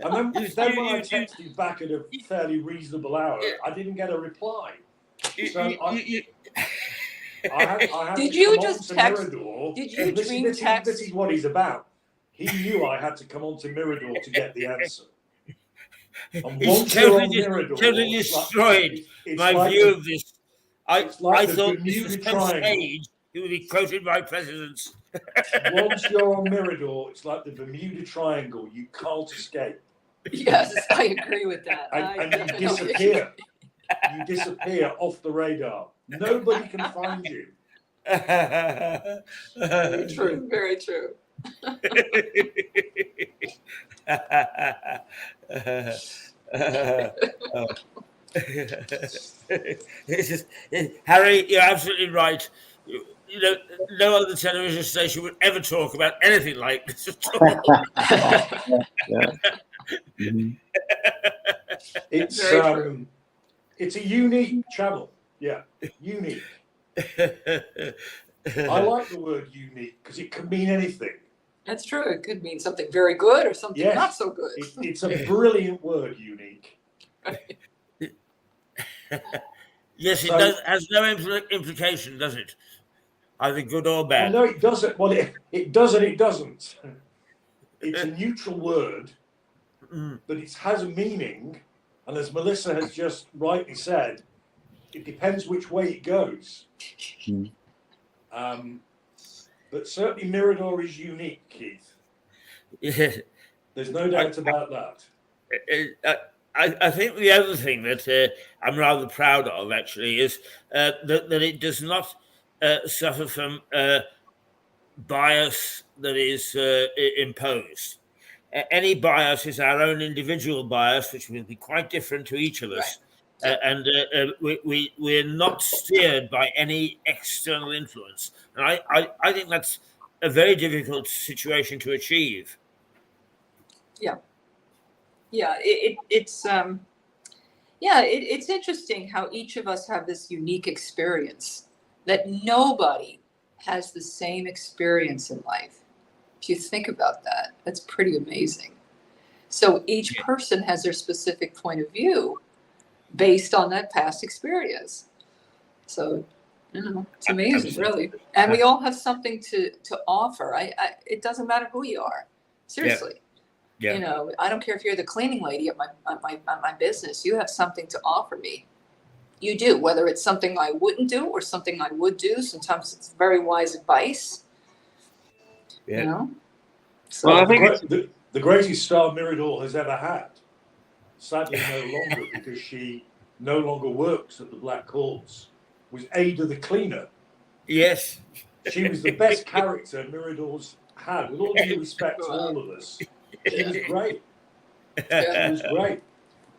then when I texted back at a fairly reasonable hour, I didn't get a reply. So I had Did to you come just on to text- Mirador. did you dream This text? is what he's about. He knew I had to come on to Mirador to get the answer. And It's once you're on Mirador, totally it's destroyed it's my like view the- of this. it's like I the thought this Bermuda was some Triangle. sage who would be quoted by presidents. Once you're on Mirador, it's like the Bermuda Triangle. You can't escape. Yes, I agree with that. And you disappear. You disappear off the radar. Nobody can find you. Very true. Very true. It's just, Harry, you're absolutely right. You know, no other television station would ever talk about anything like this at all. Yeah. Mhm. It's Very true. it's a unique channel. Yeah, unique. I like the word unique because it can mean anything. That's true. It could mean something very good or something Yes. not so good. It's a brilliant word, unique. Yes, it So- does. Has no implication, does it? Either good or Well, bad. no, it doesn't. Well, it does and it doesn't. It's a neutral word, Mm. but it has a meaning. And as Melissa has just rightly said, it depends which way it goes. Mm. But certainly Mirador is unique, Keith. Yeah. There's no doubt about that. I think the other thing that I'm rather proud of actually is that it does not suffer from bias that is imposed. Any bias is our own individual bias, which will be quite different to each of us. Right. And we're not steered by any external influence. And I think that's a very difficult situation to achieve. Yeah, it's interesting how each of us have this unique experience that nobody has the same experience in life. If you think about that, that's pretty amazing. So each Yeah. person has their specific point of view based on that past experience. So, it's amazing, really. And we all have something to offer. It doesn't matter who you are. Seriously. Yeah. You know, I don't care if you're the cleaning lady at my business. You have something to offer me. You do, whether it's something I wouldn't do or something I would do. Sometimes it's very wise advice. Yeah. You know. So, Well, I think The greatest star Mirador has ever had. Sadly, no longer because she no longer works at the Black Horse. Was Ada the cleaner. Yes. She was the best character Mirador's had. With all due respect to all of us, she was great. Yeah. She was great.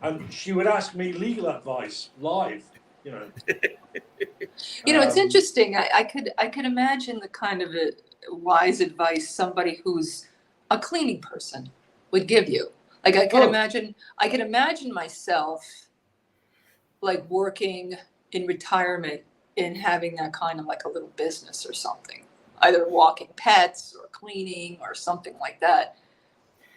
And she would ask me legal advice live, you know. it's interesting. I could imagine the kind of a wise advice somebody who's a cleaning person would give you. Like I could imagine myself like working in retirement and having that kind of like a little business or something, either walking pets or cleaning or something like that.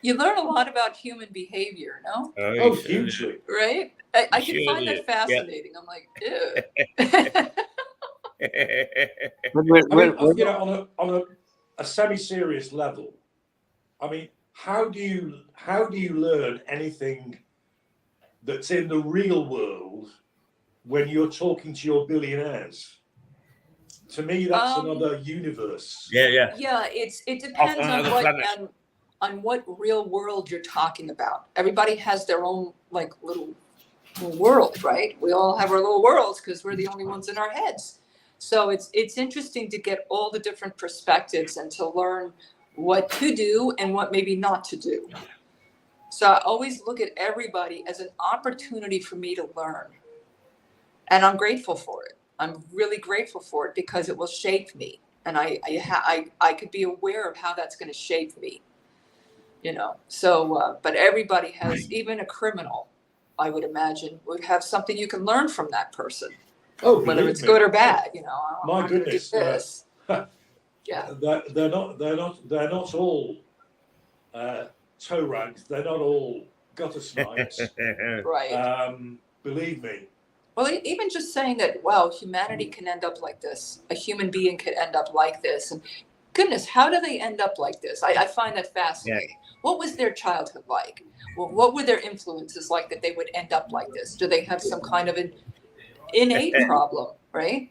You learn a lot about human behavior, no? Oh, hugely. Right? I Sure can find do. that fascinating. I'm like, ew. I mean, you know, on a semi-serious level, I mean, how do you learn anything that's in the real world when you're talking to your billionaires? To me, that's another universe. Yeah. Yeah, it depends on on another what planet. on what real world you're talking about. Everybody has their own like little world, right? We all have our little worlds because we're the only ones in our heads. So it's interesting to get all the different perspectives and to learn what to do and what maybe not to do. So I always look at everybody as an opportunity for me to learn. And I'm grateful for it. I'm really grateful for it because it will shape me. And I could be aware of how that's going to shape me, you know. So, but everybody has, even a criminal, I would imagine, would have something you can learn from that person, Oh, whether believe it's me. good or bad, you know. My I'm gonna do goodness, this. Yeah. They're not all toe rags. They're not all gutter snipes. Right. Believe me, Well, even just saying that, wow, humanity can end up like this. A human being could end up like this. And goodness, how do they end up like this? I find that fascinating. What was their childhood like? Well, what were their influences like that they would end up like this? Do they have some kind of an innate problem, right?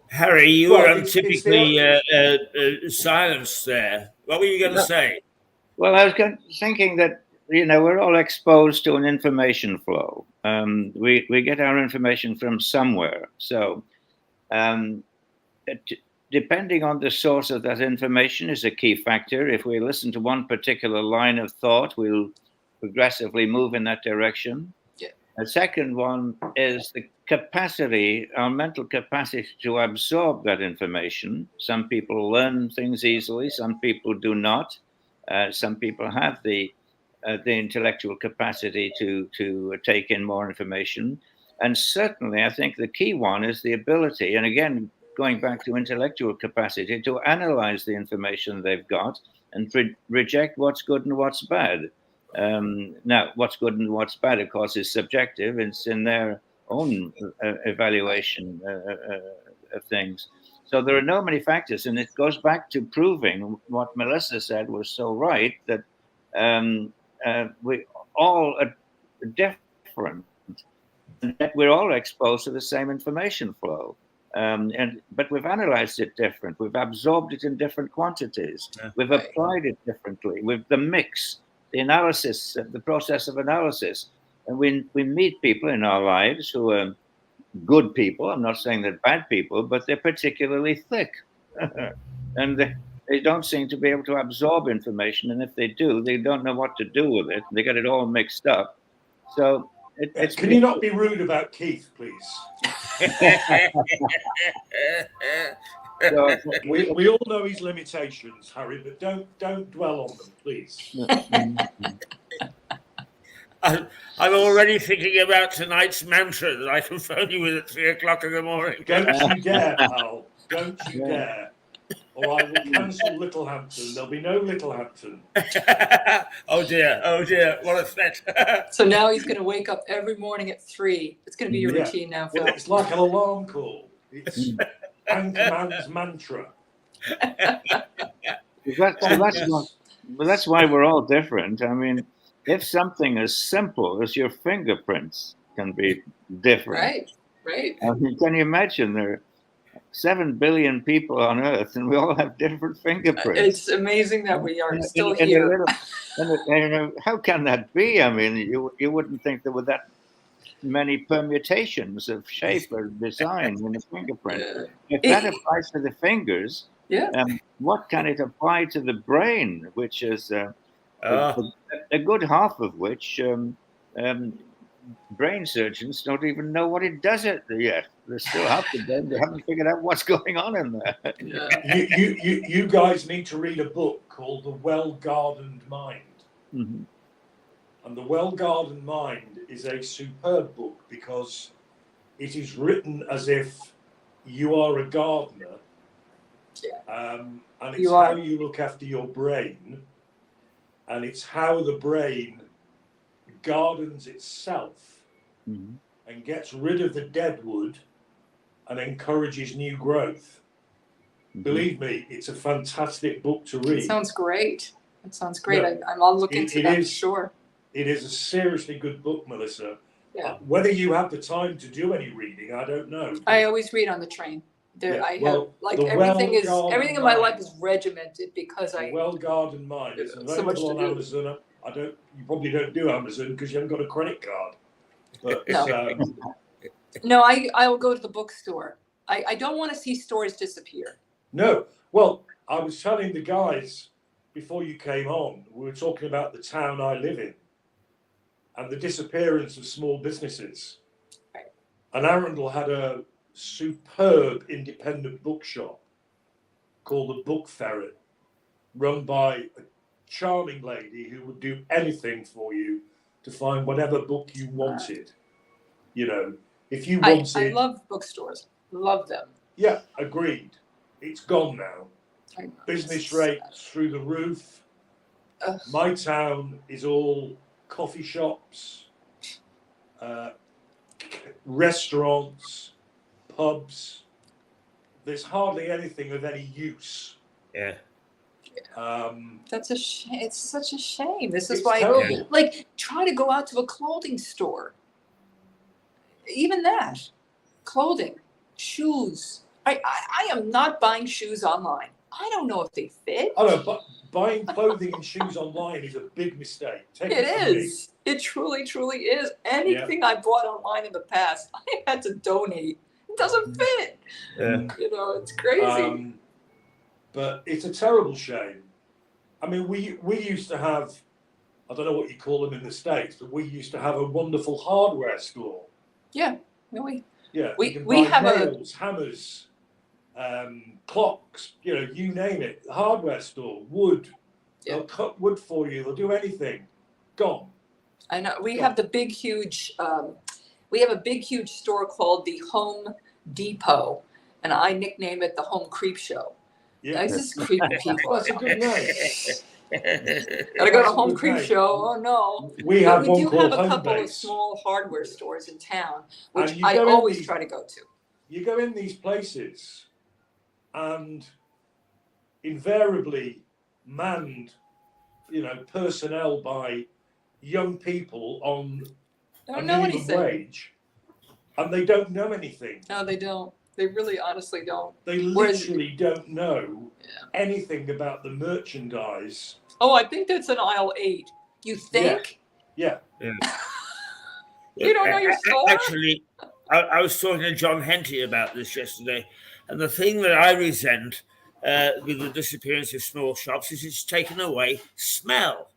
Harry, you Well, were it's untypically silenced there. What were you going to say? Well, I was thinking that, we're all exposed to an information flow. We get our information from somewhere. So depending on the source of that information is a key factor. If we listen to one particular line of thought, we'll progressively move in that direction. Yeah. The second one is the capacity, our mental capacity to absorb that information. Some people learn things easily, some people do not. Some people have the intellectual capacity to take in more information. And certainly, I think the key one is the ability, and again, going back to intellectual capacity, to analyze the information they've got and reject what's good and what's bad. Now, what's good and what's bad, of course, is subjective. It's in their own evaluation of things. So there are no many factors, and it goes back to proving what Melissa said was so right, that we all are different, and that we're all exposed to the same information flow. But we've analyzed it different. We've absorbed it in different quantities. We've applied it differently. With the mix, the analysis, the process of analysis. And we meet people in our lives who are good people. I'm not saying they're bad people, but they're particularly thick. And they don't seem to be able to absorb information. And if they do, they don't know what to do with it. They get it all mixed up. So it's. Can you not be rude about Keith, please? So, we all know his limitations, Harry, but don't dwell on them, please. I'm already thinking about tonight's mantra that I can phone you with at 3:00 in the morning. Don't you dare, pal. Don't you dare. Or I will cancel Littlehampton. There'll be no Littlehampton. Oh dear, what a threat. So now he's going to wake up every morning at 3. It's going to be your routine now, Phil. Well, it's like an alarm call. It's Anchorman's mantra. that's why we're all different. I mean, if something as simple as your fingerprints can be different. Right. I mean, can you imagine there are 7 billion people on Earth and we all have different fingerprints? It's amazing that we are still here. How can that be? I mean, you wouldn't think there were that many permutations of shape or design in the fingerprint. If that applies to the fingers, what can it apply to the brain, which is a good half of which brain surgeons don't even know what it does yet. There's still half the brain they haven't figured out what's going on in there. You guys need to read a book called The Well-Gardened Mind. Mm-hmm. And The Well-Gardened Mind is a superb book because it is written as if you are a gardener. And it's how you look after your brain, and it's how the brain gardens itself and gets rid of the dead wood and encourages new growth. Believe me, it's a fantastic book to read. It sounds great. I'll look into that for sure. It is a seriously good book, Melissa. Yeah. Whether you have the time to do any reading, I don't know. I always read on the train. Everything in my life is regimented because Well-Gardened Mind. It's available on Amazon. You probably don't do Amazon because you haven't got a credit card. But no, I will go to the bookstore. I don't want to see stories disappear. No. Well, I was telling the guys before you came on, we were talking about the town I live in and the disappearance of small businesses. Right. And Arundel had a superb independent bookshop called the Book Ferret, run by a charming lady who would do anything for you to find whatever book you wanted. You know, if you wanted... I love bookstores. Love them. Yeah, agreed. It's gone now. Business rates through the roof. My town is all coffee shops. restaurants, pubs. There's hardly anything of any use. Yeah. That's a shame. It's such a shame. This is It's why, terrible. like, try to go out to a clothing store. Even that, clothing, shoes. I am not buying shoes online. I don't know if they fit. I know, but buying clothing and shoes online is a big mistake. Take It from me. is. It truly, truly is. Anything I bought online in the past, I had to donate. It doesn't fit. Yeah. You know, it's crazy. But it's a terrible shame. I mean, we used to have, I don't know what you call them in the States, but we used to have a wonderful hardware store. Yeah. We Yeah, We- you can we buy have a- nails, hammers, clocks, you know, you name it. Hardware store, wood. Yeah. They'll cut wood for you. They'll do anything. Gone. I know we Yeah. have the big, huge. We have a big, huge store called the Home Depot, and I nickname it the Home Creep Show. Yeah. I just creep people. Well, that's a good name. Gotta go to That's a Home good Creep name. Show. Oh no! We But have we one do called have a Home couple of Base. small hardware stores in town, which And you I go in always these- try to go to. You go in these places, and invariably manned, you know, personnel by young people on They a don't know minimum anything. wage, and they don't know anything. No, they don't. They really, honestly don't. They Whereas- literally don't know Yeah. anything about the merchandise. Oh, I think that's in aisle 8. You think? Yeah, You don't know your store? Actually, I was talking to John Henty about this yesterday, and the thing that I resent with the disappearance of small shops is it's taken away smell.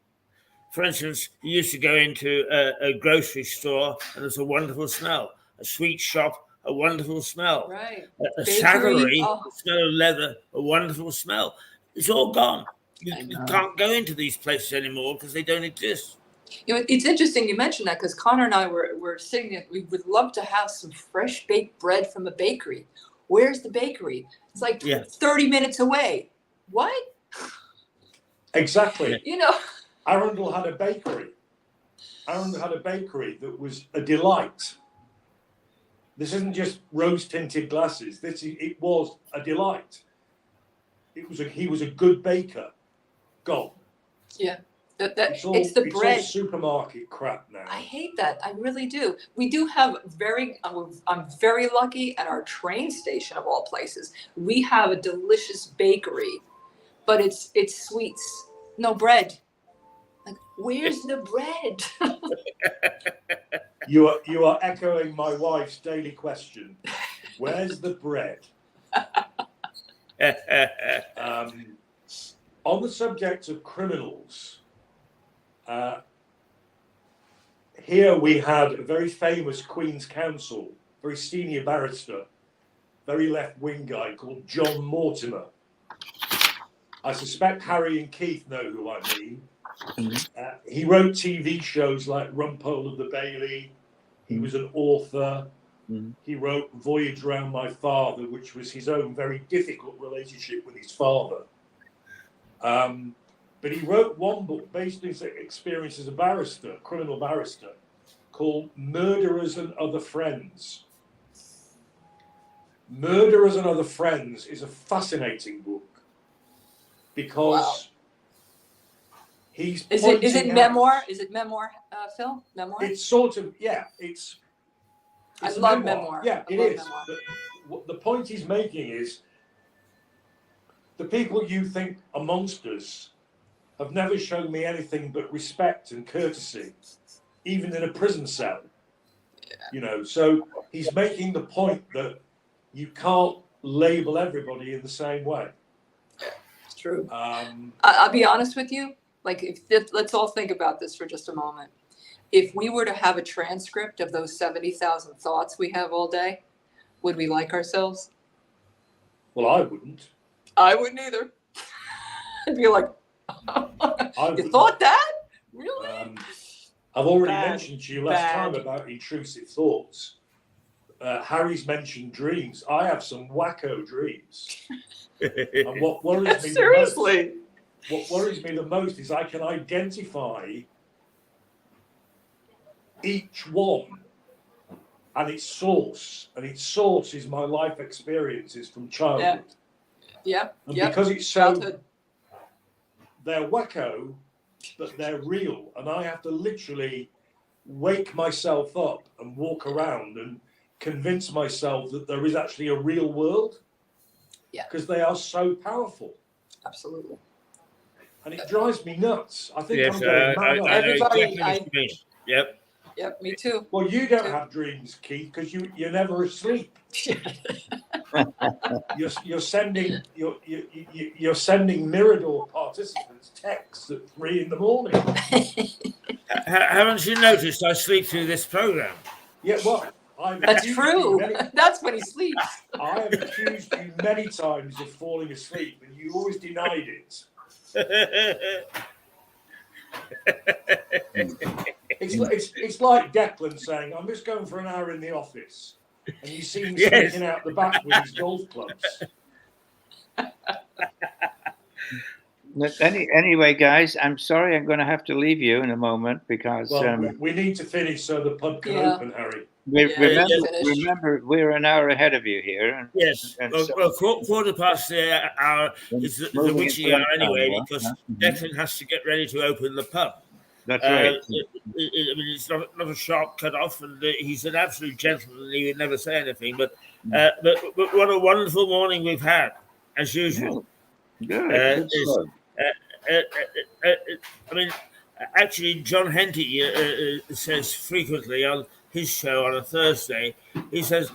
For instance, you used to go into a grocery store and there's a wonderful smell. A sweet shop, a wonderful smell. Right. A Bakery, saddlery, oh. the smell of leather, a wonderful smell. It's all gone. You I know. can't go into these places anymore because they don't exist. You know, it's interesting you mentioned that because Connor and I were sitting there. We would love to have some fresh baked bread from a bakery. Where's the bakery? It's like Yeah. 30 minutes away. What? exactly. You know? Arundel had a bakery. Arundel had a bakery that was a delight. This isn't just rose-tinted glasses. It was a delight. He was a good baker. Gone. Yeah. It's the it's bread. all supermarket crap now. I hate that. I really do. We do have I'm very lucky at our train station of all places. We have a delicious bakery, but it's sweets, no bread. Like, where's the bread? You are echoing my wife's daily question. Where's the bread? On the subject of criminals, here we had a very famous Queen's Counsel, very senior barrister, very left-wing guy called John Mortimer. I suspect Harry and Keith know who I mean. He wrote TV shows like Rumpole of the Bailey. He was an author. He wrote Voyage Round My Father, which was his own very difficult relationship with his father. But he wrote one book based on his experience as a barrister, criminal barrister, called Murderers and Other Friends. Murderers and Other Friends is a fascinating book because he's Is pointing it out- memoir? Is it memoir, Phil? Memoir? It's sort of, yeah, it's I a love memoir. Yeah, I it love is. memoir. But what the point he's making is the people you think are monsters have never shown me anything but respect and courtesy, even in a prison cell. Yeah. You know, so he's making the point that you can't label everybody in the same way. It's true. Um, I'll be honest with you. Like, let's all think about this for just a moment. If we were to have a transcript of those 70,000 thoughts we have all day, would we like ourselves? well, I wouldn't. I wouldn't either. I'd be like, I you wouldn't. thought that? Really? I've already Bad. mentioned to you last time Bad. about intrusive thoughts. Harry's mentioned dreams. I have some wacko dreams. And what worries me the most, Seriously. what worries me the most is I can identify each one and its source is my life experiences from childhood. Yep. And Yep. because it's so, Childhood. they're wacko, but they're real, and I have to literally wake myself up and walk around and convince myself that there is actually a real world. Yeah. Because they are so powerful. Absolutely. And it drives me nuts. I think Yes, I'm going mad. I know Everybody, exactly what you mean. Yep. Yep, me too. Well, you don't have dreams, Keith, because you're never asleep. You're sending Mirador participants texts at 3 a.m. Haven't you noticed I sleep through this program? Yeah, well, That's true. That's when he sleeps. I have accused you many times of falling asleep, and you always denied it. It's like Declan saying, "I'm just going for an hour in the office," and you see him sneaking out the back with his golf clubs. Anyway, guys, I'm sorry I'm going to have to leave you in a moment because we need to finish so the pub can open, Harry. Remember, we're an hour ahead of you here. Yes. Well, quarter past the hour is the witching hour anyway, because Declan has to get ready to open the pub. That's right. I mean, it's not a sharp cut off, and he's an absolute gentleman. He would never say anything. But what a wonderful morning we've had, as usual. Good. I mean, actually, John Henty says frequently on his show on a Thursday, he says,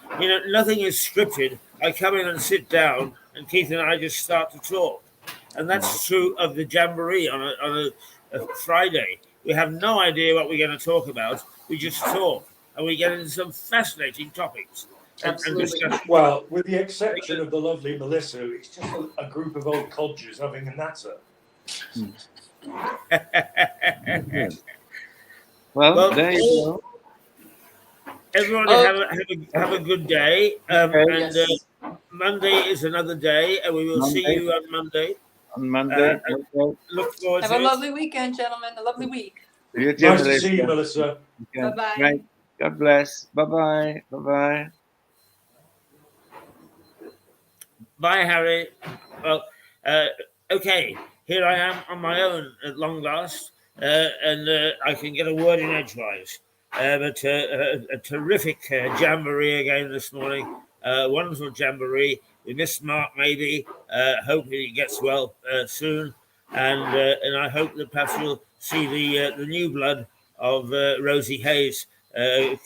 nothing is scripted. I come in and sit down, and Keith and I just start to talk. And that's true of the Jamboree on a Friday. We have no idea what we're going to talk about. We just talk, and we get into some fascinating topics. Absolutely. Well, with the exception of the lovely Melissa, it's just a group of old codgers having a natter. Well, there you go. Everyone have a good day. Monday is another day, and we will see you on Monday. Look forward to it. Have a lovely weekend, gentlemen. A lovely week. You too, nice to see you, Melissa. Okay. Bye-bye. Right. God bless. Bye-bye. Bye-bye. Bye, Harry. Well, okay. Here I am on my own at long last, and I can get a word in edgewise. But a terrific Jamboree again this morning. Wonderful Jamboree. We missed Mark maybe. Hope he gets well soon, and I hope that perhaps we'll see the new blood of Rosie Hayes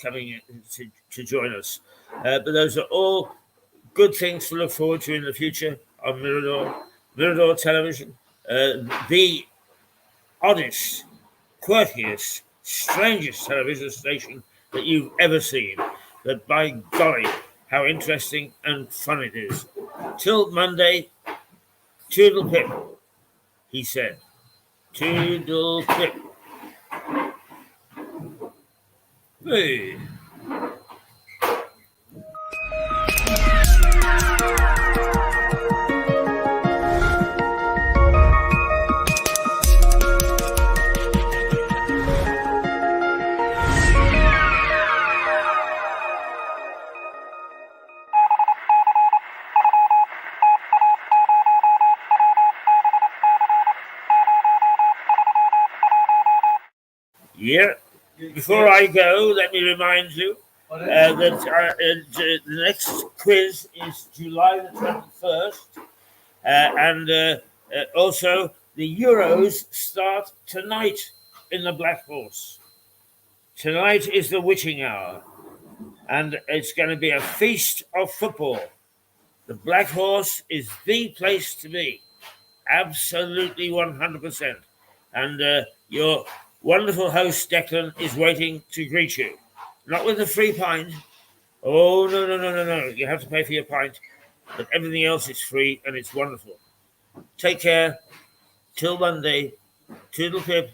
coming to join us. But those are all good things to look forward to in the future on Mirador Television, the oddest, quirkiest, strangest television station that you've ever seen. But by golly, how interesting and fun it is. Till Monday, toodle pip, he said. Toodle pip. Hey. Yeah. Before I go, let me remind you that the next quiz is July the 21st. And also, the Euros start tonight in the Black Horse. Tonight is the witching hour. And it's going to be a feast of football. The Black Horse is the place to be. Absolutely 100%. And your wonderful host, Declan, is waiting to greet you. Not with a free pint. Oh, no. You have to pay for your pint. But everything else is free, and it's wonderful. Take care. Till Monday. Toodle pip.